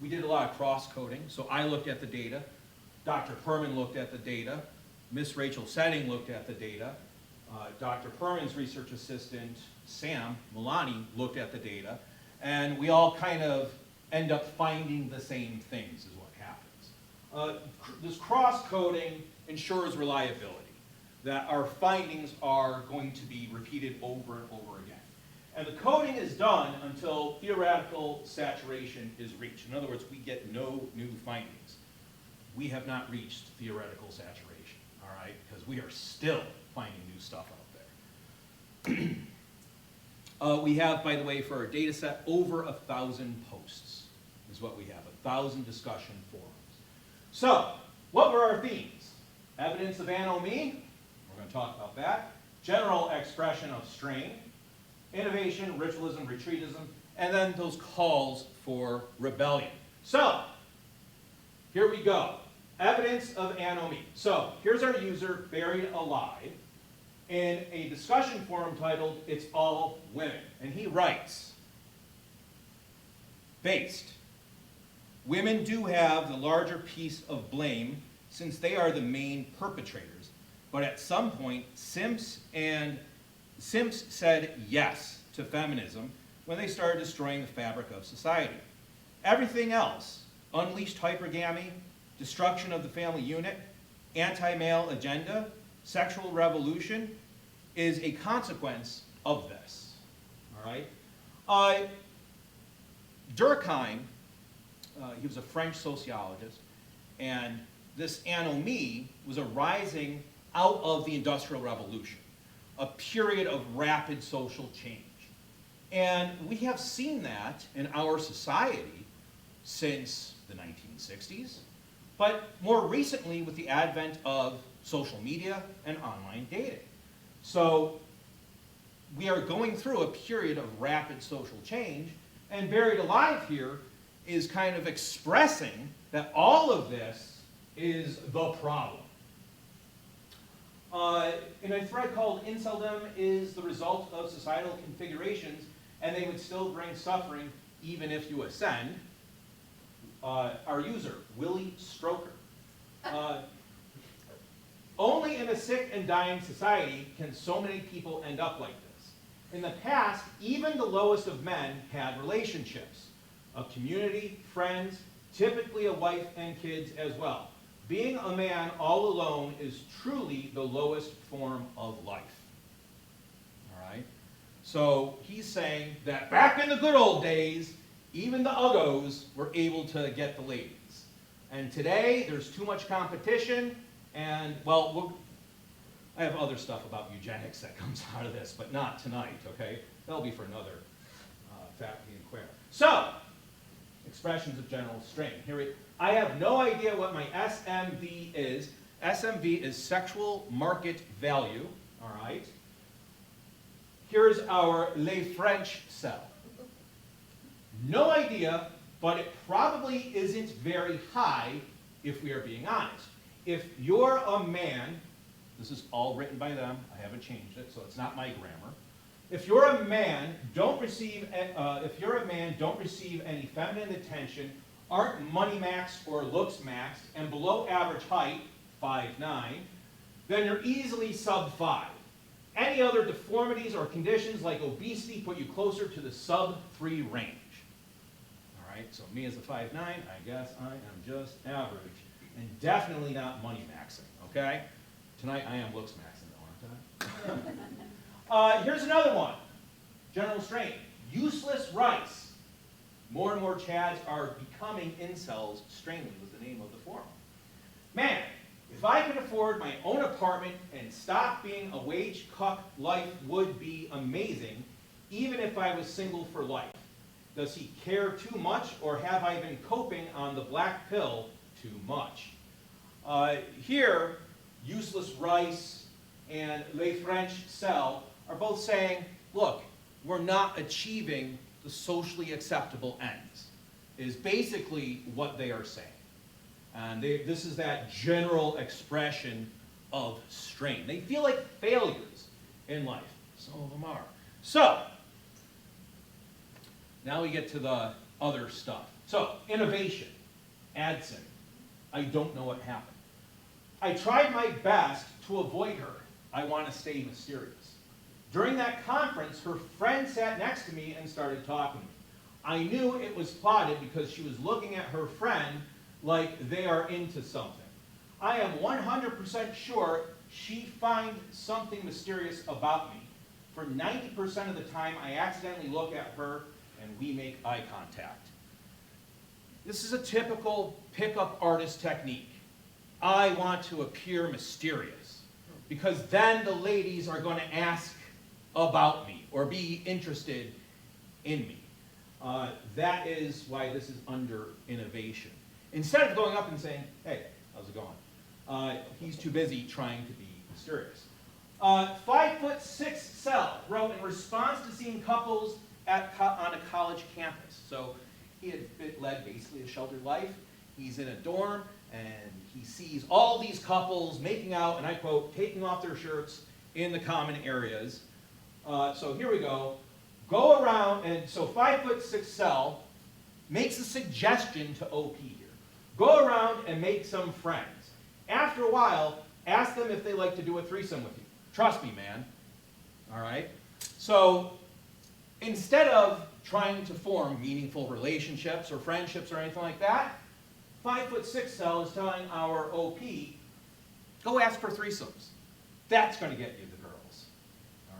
We did a lot of cross-coding, so I looked at the data, Dr. Perman looked at the data, Miss Rachel Setting looked at the data, Dr. Perman's research assistant, Sam Milani, looked at the data, and we all kind of end up finding the same things is what happens. This cross-coding ensures reliability, that our findings are going to be repeated over and over again. And the coding is done until theoretical saturation is reached. In other words, we get no new findings. We have not reached theoretical saturation, all right? Because we are still finding new stuff out there. We have, by the way, for our data set, over 1,000 posts is what we have, 1,000 discussion forums. So, what were our themes? Evidence of anomie, we're going to talk about that. General expression of strain. Innovation, ritualism, retreatism, and then those calls for rebellion. So, here we go. Evidence of anomie. So, here's our user buried alive in a discussion forum titled, "It's All Women." And he writes, based, women do have the larger piece of blame since they are the main perpetrators. But at some point, Simps said yes to feminism, when they started destroying the fabric of society. Everything else, unleashed hypergamy, destruction of the family unit, anti-male agenda, sexual revolution, is a consequence of this. All right? Durkheim, he was a French sociologist, and this anomie was arising out of the Industrial Revolution, a period of rapid social change. And we have seen that in our society since the 1960s, but more recently with the advent of social media and online dating. So we are going through a period of rapid social change, and Buried Alive here is kind of expressing that all of this is the problem. In a thread called Inceldom is the result of societal configurations, and they would still bring suffering even if you ascend. Our user, Willie Stroker. Only in a sick and dying society can so many people end up like this. In the past, even the lowest of men had relationships, a community, friends, typically a wife and kids as well. Being a man all alone is truly the lowest form of life. All right? So he's saying that back in the good old days, even the uggos were able to get the ladies. And today, there's too much competition, and, well, I have other stuff about eugenics that comes out of this, but not tonight, okay? That'll be for another faculty inquiry. So, expressions of general strain. I have no idea what my SMV is. SMV is sexual market value, all right? Here's our Les French cell. No idea, but it probably isn't very high if we are being honest. If you're a man, this is all written by them, I haven't changed it, so it's not my grammar. If you're a man, don't receive any feminine attention, aren't money maxed or looks maxed, and below average height, 5'9", then you're easily sub 5. Any other deformities or conditions like obesity put you closer to the sub 3 range. All right, so me as a 5'9", I guess I am just average, and definitely not money maxing, okay? Tonight I am looks maxing though, aren't I? Here's another one. General strain. Useless rice. More and more Chads are becoming incels. Strainly was the name of the forum. Man, if I could afford my own apartment and stop being a wage cuck, life would be amazing, even if I was single for life. Does he care too much, or have I been coping on the black pill too much? Here, Useless Rice and Les French Cell are both saying, look, we're not achieving the socially acceptable ends, is basically what they are saying. And this is that general expression of strain. They feel like failures in life. Some of them are. So, now we get to the other stuff. So, innovation. Adson. I don't know what happened. I tried my best to avoid her. I want to stay mysterious. During that conference, her friend sat next to me and started talking to me. I knew it was plotted because she was looking at her friend like they are into something. I am 100% sure she finds something mysterious about me. For 90% of the time, I accidentally look at her and we make eye contact. This is a typical pickup artist technique. I want to appear mysterious because then the ladies are going to ask about me or be interested in me. That is why this is under innovation. Instead of going up and saying, hey, how's it going? He's too busy trying to be mysterious. 5'6" Cell wrote in response to seeing couples on a college campus. So he had led basically a sheltered life. He's in a dorm, and he sees all these couples making out, and I quote, taking off their shirts in the common areas. So here we go. Go around, and so 5'6" Cell makes a suggestion to OP here. Go around and make some friends. After a while, ask them if they like to do a threesome with you. Trust me, man. All right? So instead of trying to form meaningful relationships or friendships or anything like that, 5'6" cell is telling our OP, go ask for threesomes. That's going to get you the girls. All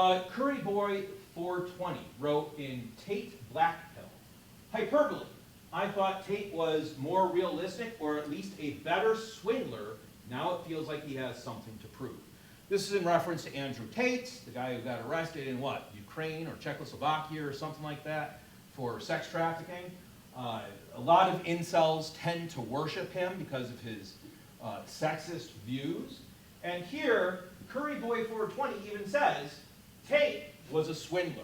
right? Curry Boy 420 wrote in Tate Blackpill, hyperbole. I thought Tate was more realistic or at least a better swindler. Now it feels like he has something to prove. This is in reference to Andrew Tate, the guy who got arrested in what, Ukraine or Czechoslovakia or something like that for sex trafficking. A lot of incels tend to worship him because of his sexist views. And here, Curry Boy 420 even says Tate was a swindler,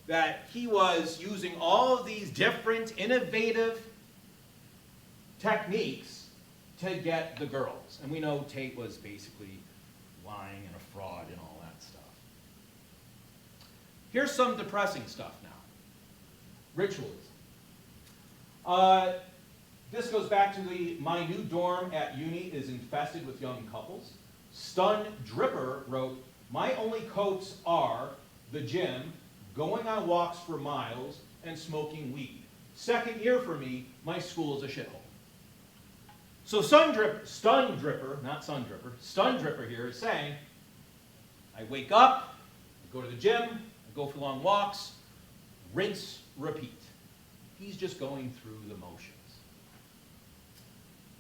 that he was using all of these different innovative techniques to get the girls. And we know Tate was basically lying and a fraud and all that stuff. Here's some depressing stuff now. Ritualism. This goes back to my new dorm at uni is infested with young couples. Stun Dripper wrote, my only coats are the gym, going on walks for miles, and smoking weed. Second year for me, my school is a shithole. So Stun Dripper here is saying, I wake up, I go to the gym, I go for long walks, rinse, repeat. He's just going through the motions.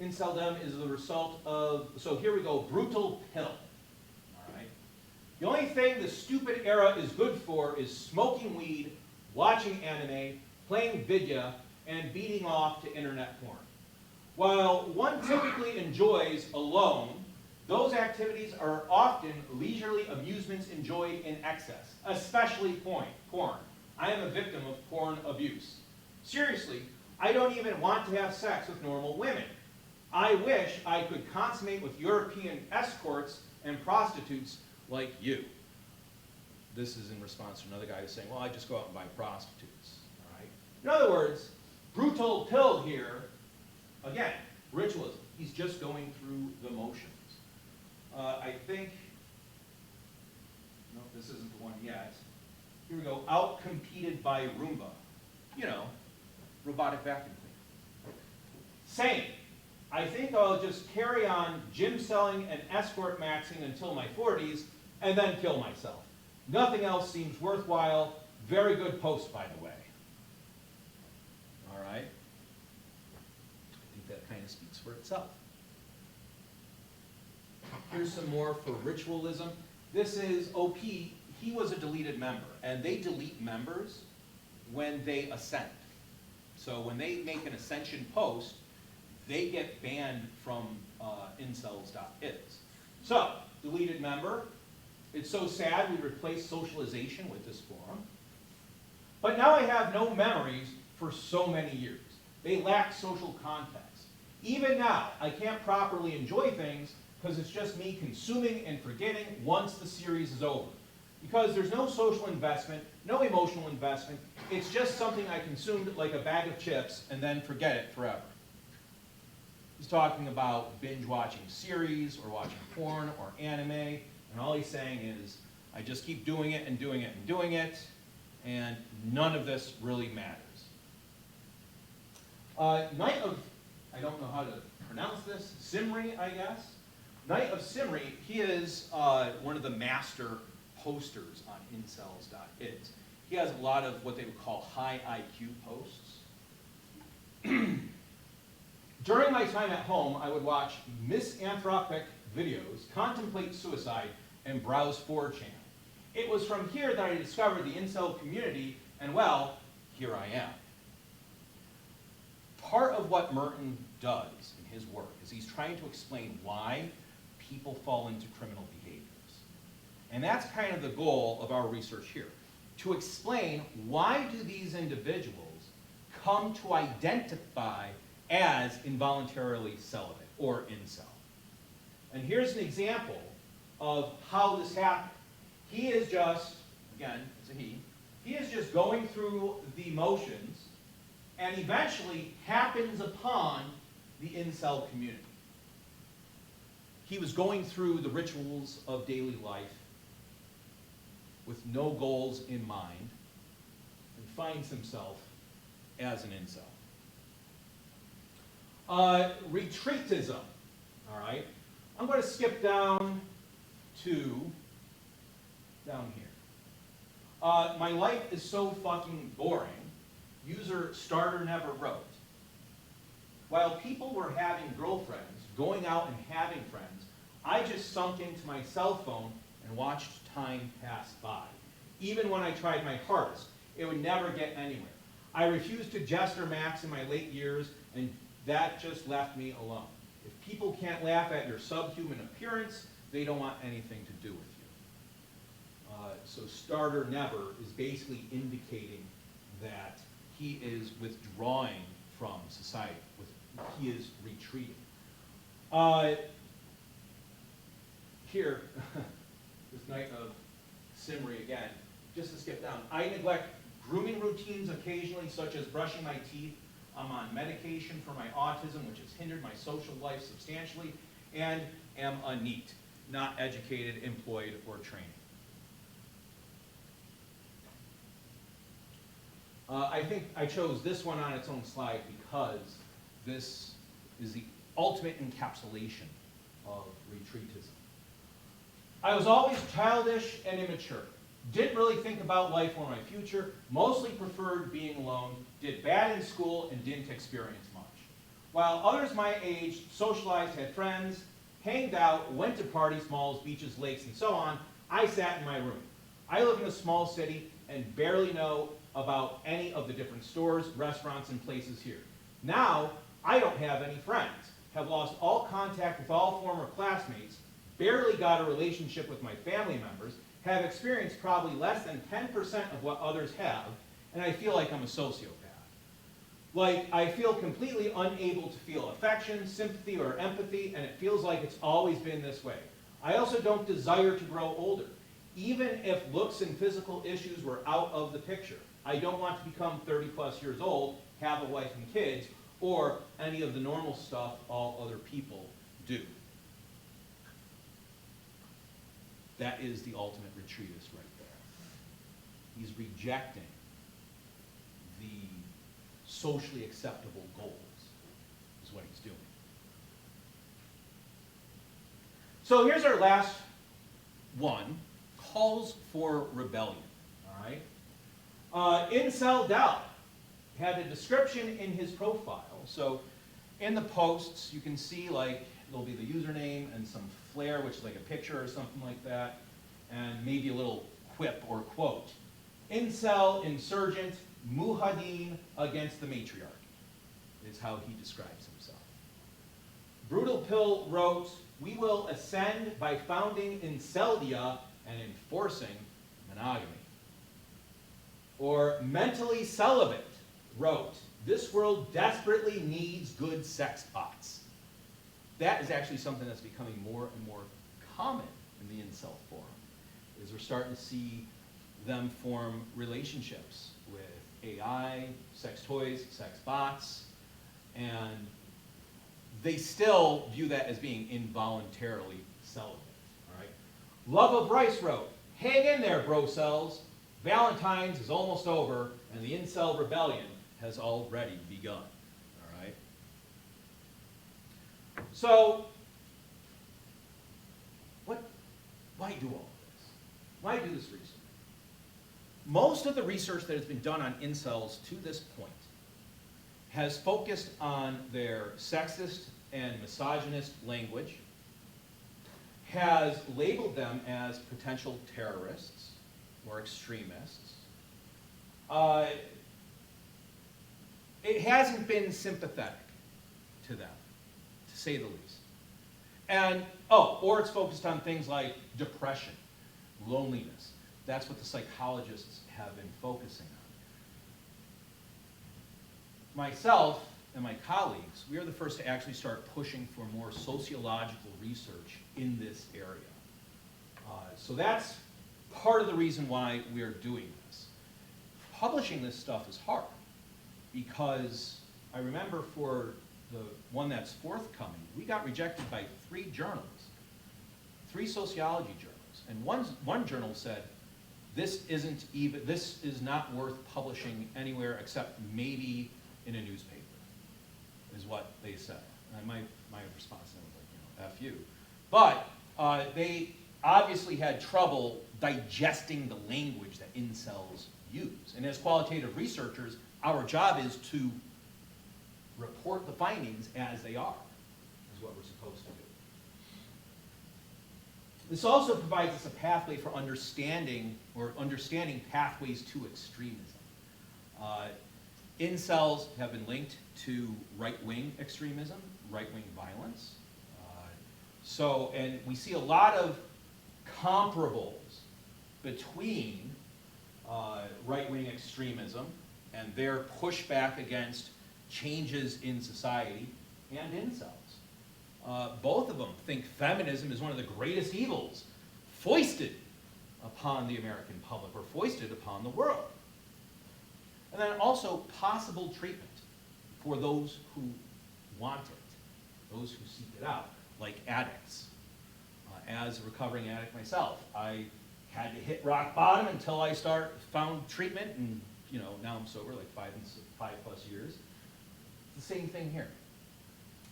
Inceldom is the result of, so here we go, brutal pill. All right. The only thing the stupid era is good for is smoking weed, watching anime, playing vidya, and beating off to internet porn. While one typically enjoys alone, those activities are often leisurely amusements enjoyed in excess, especially porn. I am a victim of porn abuse. Seriously, I don't even want to have sex with normal women. I wish I could consummate with European escorts and prostitutes like you. This is in response to another guy who's saying, well, I just go out and buy prostitutes. All right? In other words, brutal pill here, again, ritualism. He's just going through the motions. I think, no, this isn't the one yet. Here we go, out-competed by Roomba. You know, robotic vacuum cleaner. Same. I think I'll just carry on gym selling and escort maxing until my 40s and then kill myself. Nothing else seems worthwhile. Very good post, by the way. All right. I think that kind of speaks for itself. Here's some more for ritualism. This is OP. He was a deleted member, and they delete members when they ascend. So when they make an ascension post, they get banned from incels.is. So, deleted member. It's so sad we replaced socialization with this forum. But now I have no memories for so many years. They lack social context. Even now, I can't properly enjoy things because it's just me consuming and forgetting once the series is over. Because there's no social investment, no emotional investment. It's just something I consumed like a bag of chips and then forget it forever. He's talking about binge watching series or watching porn or anime, and all he's saying is, I just keep doing it and doing it and doing it, and none of this really matters. Knight of, I don't know how to pronounce this, Simri, I guess. Knight of Simri, he is one of the master posters on incels.is. He has a lot of what they would call high IQ posts. During my time at home, I would watch misanthropic videos, contemplate suicide, and browse 4chan. It was from here that I discovered the incel community, and well, here I am. Part of what Merton does in his work is he's trying to explain why people fall into criminal behaviors. And that's kind of the goal of our research here, to explain why do these individuals come to identify as involuntarily celibate, or incel. And here's an example of how this happened. He is just, again, it's a he is just going through the motions and eventually happens upon the incel community. He was going through the rituals of daily life with no goals in mind and finds himself as an incel. Retreatism, all right? I'm going to skip down to down here. My life is so fucking boring. User starter never wrote. While people were having girlfriends, going out and having friends, I just sunk into my cell phone and watched time pass by. Even when I tried my hardest, it would never get anywhere. I refused to jest or max in my late years, and that just left me alone. If people can't laugh at your subhuman appearance, they don't want anything to do with you. So starter never is basically indicating that he is withdrawing from society. He is retreating. Here, this night of Simri again, just to skip down. I neglect grooming routines occasionally, such as brushing my teeth. I'm on medication for my autism, which has hindered my social life substantially, and am a NEET, not educated, employed, or trained. I think I chose this one on its own slide because this is the ultimate encapsulation of retreatism. I was always childish and immature. Didn't really think about life or my future, mostly preferred being alone, did bad in school, and didn't experience much. While others my age socialized, had friends, hanged out, went to parties, malls, beaches, lakes, and so on, I sat in my room. I live in a small city and barely know about any of the different stores, restaurants, and places here. Now, I don't have any friends, have lost all contact with all former classmates, barely got a relationship with my family members, have experienced probably less than 10% of what others have, and I feel like I'm a sociopath. Like, I feel completely unable to feel affection, sympathy, or empathy, and it feels like it's always been this way. I also don't desire to grow older. Even if looks and physical issues were out of the picture, I don't want to become 30 plus years old, have a wife and kids, or any of the normal stuff all other people do. That is the ultimate retreatist right there. He's rejecting the socially acceptable goals, is what he's doing. So here's our last one, calls for rebellion, all right? Incel Doubt had a description in his profile. So in the posts, you can see like there'll be the username and some flair, which is like a picture or something like that, and maybe a little quip or quote. Incel insurgent, Mujahideen against the matriarchy, is how he describes himself. Brutal Pill wrote, "We will ascend by founding Inceldia and enforcing monogamy." Or Mentally Celibate wrote, "This world desperately needs good sex bots." That is actually something that's becoming more and more common in the incel forum, is we're starting to see them form relationships with AI, sex toys, sex bots, and they still view that as being involuntarily celibate, all right? Love of Rice wrote, "Hang in there, bro cells. Valentine's is almost over, and the incel rebellion has already begun." All right? So, why do all of this? Why do this research? Most of the research that has been done on incels to this point has focused on their sexist and misogynist language, has labeled them as potential terrorists or extremists. It hasn't been sympathetic to them, to say the least. And, or it's focused on things like depression, loneliness. That's what the psychologists have been focusing on. Myself and my colleagues, we are the first to actually start pushing for more sociological research in this area. So that's part of the reason why we are doing this. Publishing this stuff is hard because I remember for the one that's forthcoming, we got rejected by 3 journals, 3 sociology journals. And one journal said, this is not worth publishing anywhere except maybe in a newspaper, is what they said. And my response then was like, F you. But they obviously had trouble digesting the language that incels use. And as qualitative researchers, our job is to report the findings as they are, is what we're supposed to do. This also provides us a pathway for understanding pathways to extremism. Incels have been linked to right-wing extremism, right-wing violence. And we see a lot of comparables between right-wing extremism and their pushback against changes in society and incels. Both of them think feminism is one of the greatest evils foisted upon the American public or foisted upon the world. And then also possible treatment for those who want it, those who seek it out, like addicts. As a recovering addict myself, I had to hit rock bottom until I found treatment, and now I'm sober like 5+ years. It's the same thing here.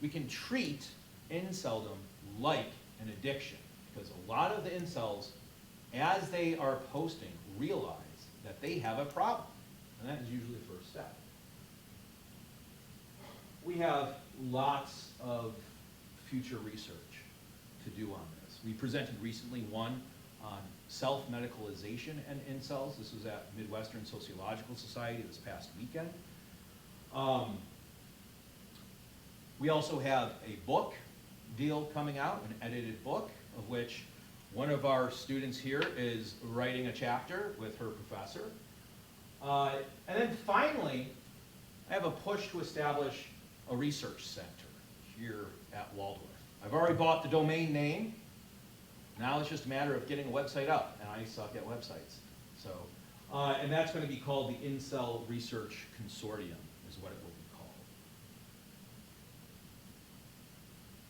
We can treat inceldom like an addiction, because a lot of the incels, as they are posting, realize that they have a problem, and that is usually the first step. We have lots of future research to do on this. We presented recently one on self-medicalization and incels. This was at Midwestern Sociological Society this past weekend. We also have a book deal coming out, an edited book, of which one of our students here is writing a chapter with her professor. And then finally, I have a push to establish a research center here at Waldorf. I've already bought the domain name. Now it's just a matter of getting a website up, and I suck at websites. So, and that's going to be called the Incel Research Consortium, is what it will be called.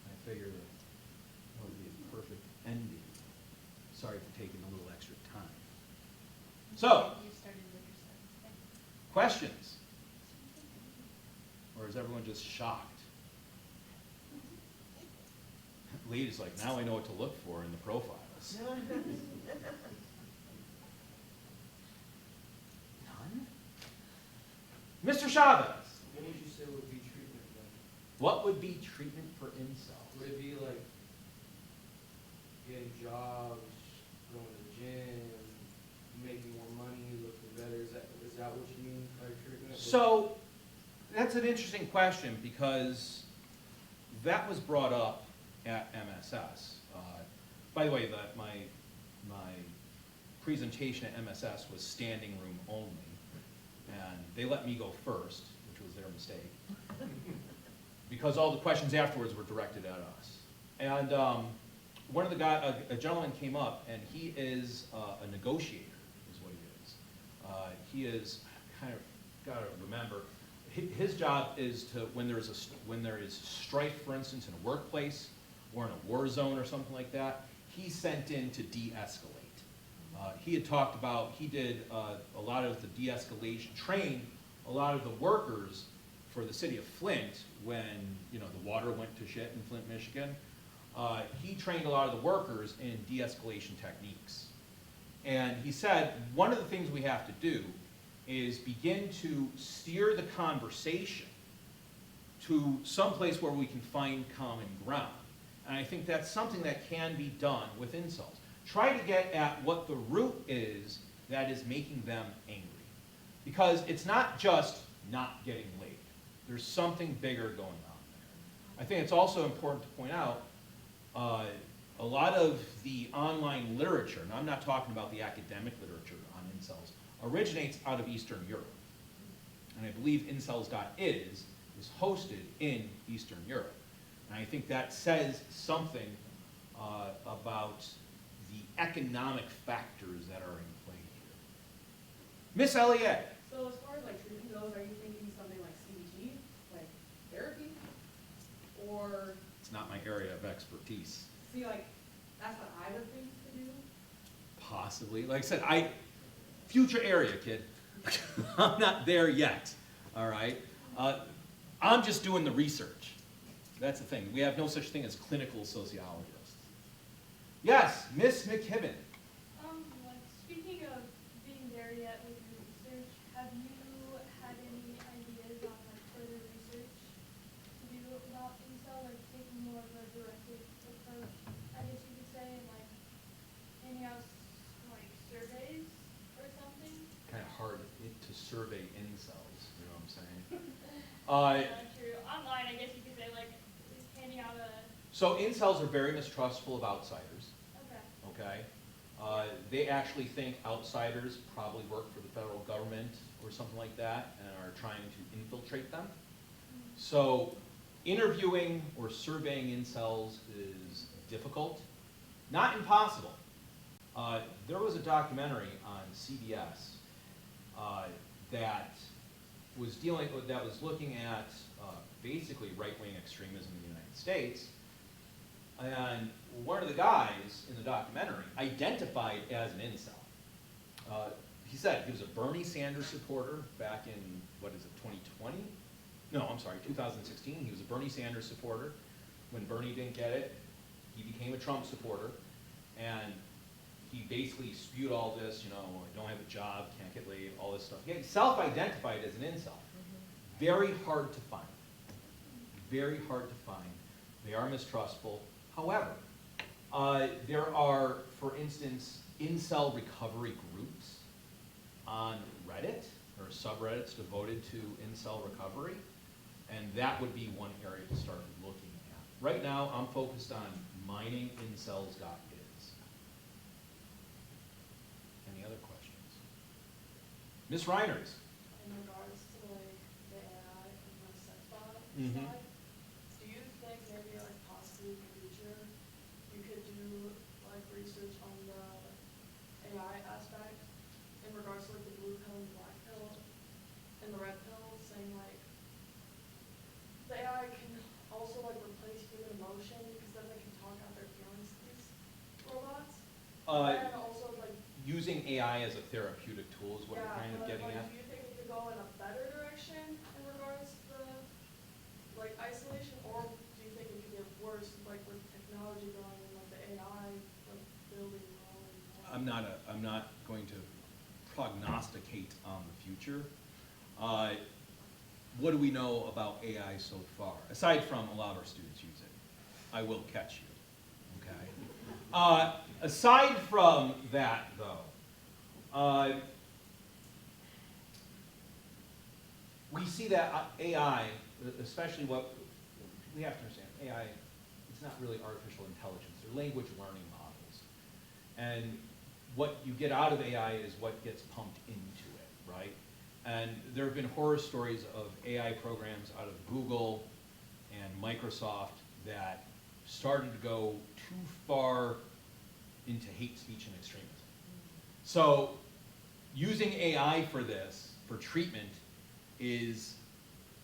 I figure that would be a perfect ending. Sorry for taking a little extra time. So, questions? Or is everyone just shocked? Lead is like, now I know what to look for in the profiles. None? Mr. Chavez. What would you say would be treatment then? What would be treatment for incels? Would it be like getting jobs, going to the gym, making more money, looking better? Is that what you mean by treatment? So, that's an interesting question, because that was brought up at MSS. By the way, my presentation at MSS was standing room only, and they let me go first, which was their mistake, because all the questions afterwards were directed at us. And one of the guys, a gentleman came up, and he is a negotiator, is what he is. He is kind of, gotta remember, his job is to, when there is strife, for instance, in a workplace or in a war zone or something like that, he's sent in to de-escalate. He had talked about, he did a lot of the de-escalation, trained a lot of the workers for the city of Flint when the water went to shit in Flint, Michigan. He trained a lot of the workers in de-escalation techniques. And he said, one of the things we have to do is begin to steer the conversation to some place where we can find common ground. And I think that's something that can be done with incels. Try to get at what the root is that is making them angry. Because it's not just not getting laid. There's something bigger going on there. I think it's also important to point out a lot of the online literature, and I'm not talking about the academic literature on incels, originates out of Eastern Europe. And I believe incels.is is hosted in Eastern Europe. And I think that says something about the economic factors that are in play here. Miss Elliott. So as far as like treatment goes, are you thinking something like CBT, like therapy? Or, It's not my area of expertise. see, like, that's what I would think to do? Possibly. Like I said, future area, kid. I'm not there yet, all right? I'm just doing the research. That's the thing. We have no such thing as clinical sociologists. Yes, Miss McKibben. Like, speaking of being there yet with your research, have you had any ideas on like further research to do about incel, like taking more of a directed approach, I guess you could say, and like handing out like surveys or something? Kind of hard to survey incels, you know what I'm saying? Not true. Online, I guess you could say, like handing out a. So incels are very mistrustful of outsiders, Okay. okay? They actually think outsiders probably work for the federal government or something like that and are trying to infiltrate them. So interviewing or surveying incels is difficult, not impossible. There was a documentary on CBS that was looking at basically right-wing extremism in the United States. And one of the guys in the documentary identified as an incel. He said he was a Bernie Sanders supporter back in, 2020? No, I'm sorry, 2016. He was a Bernie Sanders supporter. When Bernie didn't get it, he became a Trump supporter. And he basically spewed all this, I don't have a job, can't get laid, all this stuff. He self-identified as an incel. Very hard to find. Very hard to find. They are mistrustful. However, there are, for instance, incel recovery groups on Reddit, or subreddits devoted to incel recovery, and that would be one area to start looking at. Right now, I'm focused on miningIncels.biz. Any other questions? Ms. Reiners. In regards to like the AI and the sex bot Mhm. side, do you think maybe like possibly in the future you could do like research on the AI aspect in regards to like the blue pill and black pill and the red pill, saying like the AI can also like replace human emotion because then they can talk out their feelings to these robots? And also like Using AI as a therapeutic tool is what yeah, we're kind of but, getting like, at. do you think it could go in a better direction in regards to like isolation, or do you think it could get worse, like with technology going and like the AI like building more and more? I'm not going to prognosticate on the future. What do we know about AI so far? Aside from a lot of our students use it. I will catch you, okay? Aside from that, though, we see that AI, especially what we have to understand, AI, it's not really artificial intelligence. They're language learning models. And what you get out of AI is what gets pumped into it, right? And there have been horror stories of AI programs out of Google and Microsoft that started to go too far into hate speech and extremism. So using AI for this, for treatment, is,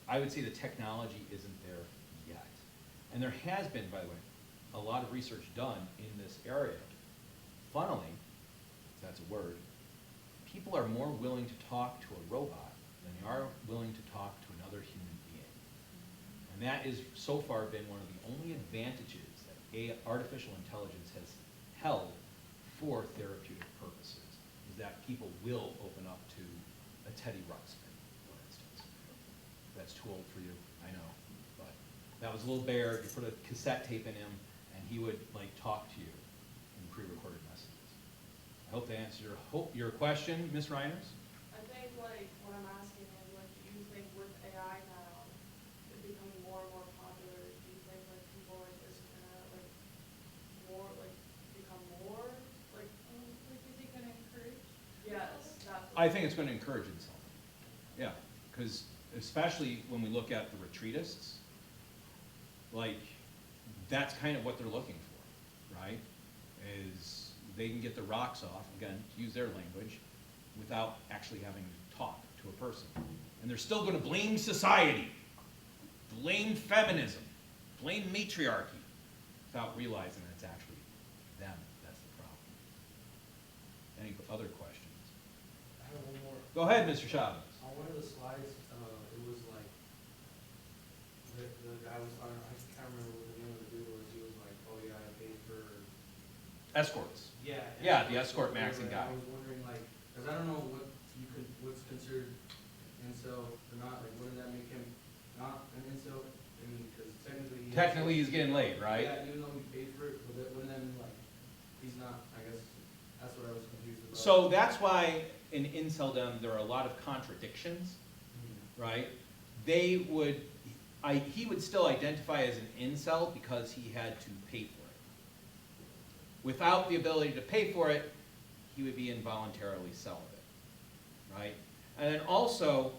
I would say the technology isn't there yet. And there has been, by the way, a lot of research done in this area. Funnily, if that's a word, people are more willing to talk to a robot than they are willing to talk to another human being. And that is so far been one of the only advantages that artificial intelligence has held for therapeutic purposes, is that people will open up to a Teddy Ruxpin, for instance. That's too old for you, I know, but that was a little bear. You put a cassette tape in him, and he would like talk to you in pre-recorded messages. I hope that answers your question, Ms. Reiners. I think like what I'm asking is like, do you think with AI now it becoming more and more popular, do you think like people like this are gonna like more like become more like Like, is it gonna encourage? yes, that's I think it's going to encourage itself. Yeah, because especially when we look at the retreatists, like, that's kind of what they're looking for, right? Is they can get the rocks off, again, to use their language, without actually having to talk to a person. And they're still going to blame society, blame feminism, blame matriarchy, without realizing that it's actually them that's the problem. Any other questions? Go ahead, Mr. Chavez. On one of the slides, it was like, the guy was talking, I can't remember what the name of the dude was, he was like, oh yeah, I paid for. Escorts. Yeah. Yeah, the escort maxing guy. I was wondering like, cause I don't know what's considered incel or not, like, wouldn't that make him not an incel? I mean, cause technically. Technically, he's getting laid, right? Yeah, even though he paid for it, wouldn't that mean like, he's not, I guess, that's what I was confused about. So that's why in inceldom, there are a lot of contradictions, Mhm. right? He would still identify as an incel because he had to pay for it. Without the ability to pay for it, he would be involuntarily celibate, right? And then also,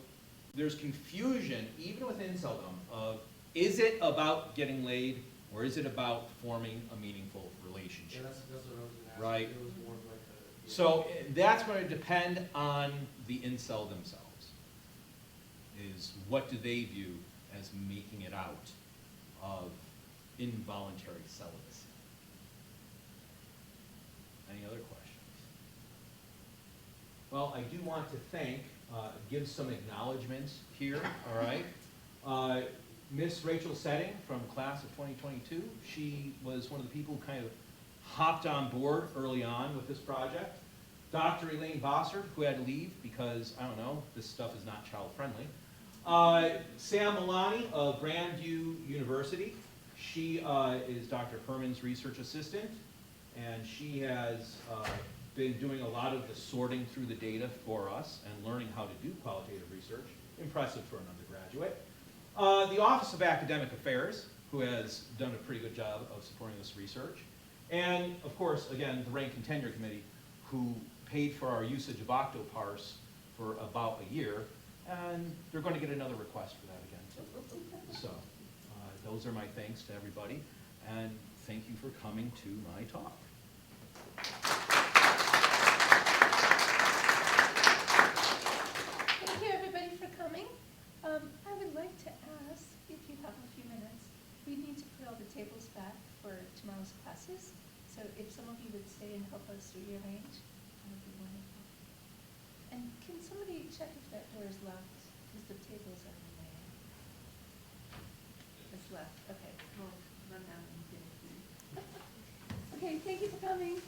there's confusion, even with inceldom, of is it about getting laid or is it about forming a meaningful Yeah, relationship? that's what I was gonna ask. Right. It was more of like a. Yeah. So that's going to depend on the incel themselves, is what do they view as making it out of involuntary celibacy? Any other questions? Well, I do want to give some acknowledgments here, all right? Miss Rachel Setting from class of 2022, she was one of the people who kind of hopped on board early on with this project. Dr. Elaine Bossert, who had to leave because, I don't know, this stuff is not child-friendly. Sam Milani of Grandview University. She is Dr. Herman's research assistant, and she has been doing a lot of the sorting through the data for us and learning how to do qualitative research. Impressive for an undergraduate. The Office of Academic Affairs, who has done a pretty good job of supporting this research. And, of course, again, the Rank and Tenure Committee, who paid for our usage of Octoparse for about a year, and they're going to get another request for that again. So, those are my thanks to everybody, and thank you for coming to my talk. Thank you, everybody, for coming. I would like to ask, if you have a few minutes, we need to put all the tables back for tomorrow's classes. So if some of you would stay and help us rearrange, that would be wonderful. And can somebody check if that door is locked? Because the tables are in the way. It's left, okay. We'll run down and get it. Okay, thank you for coming.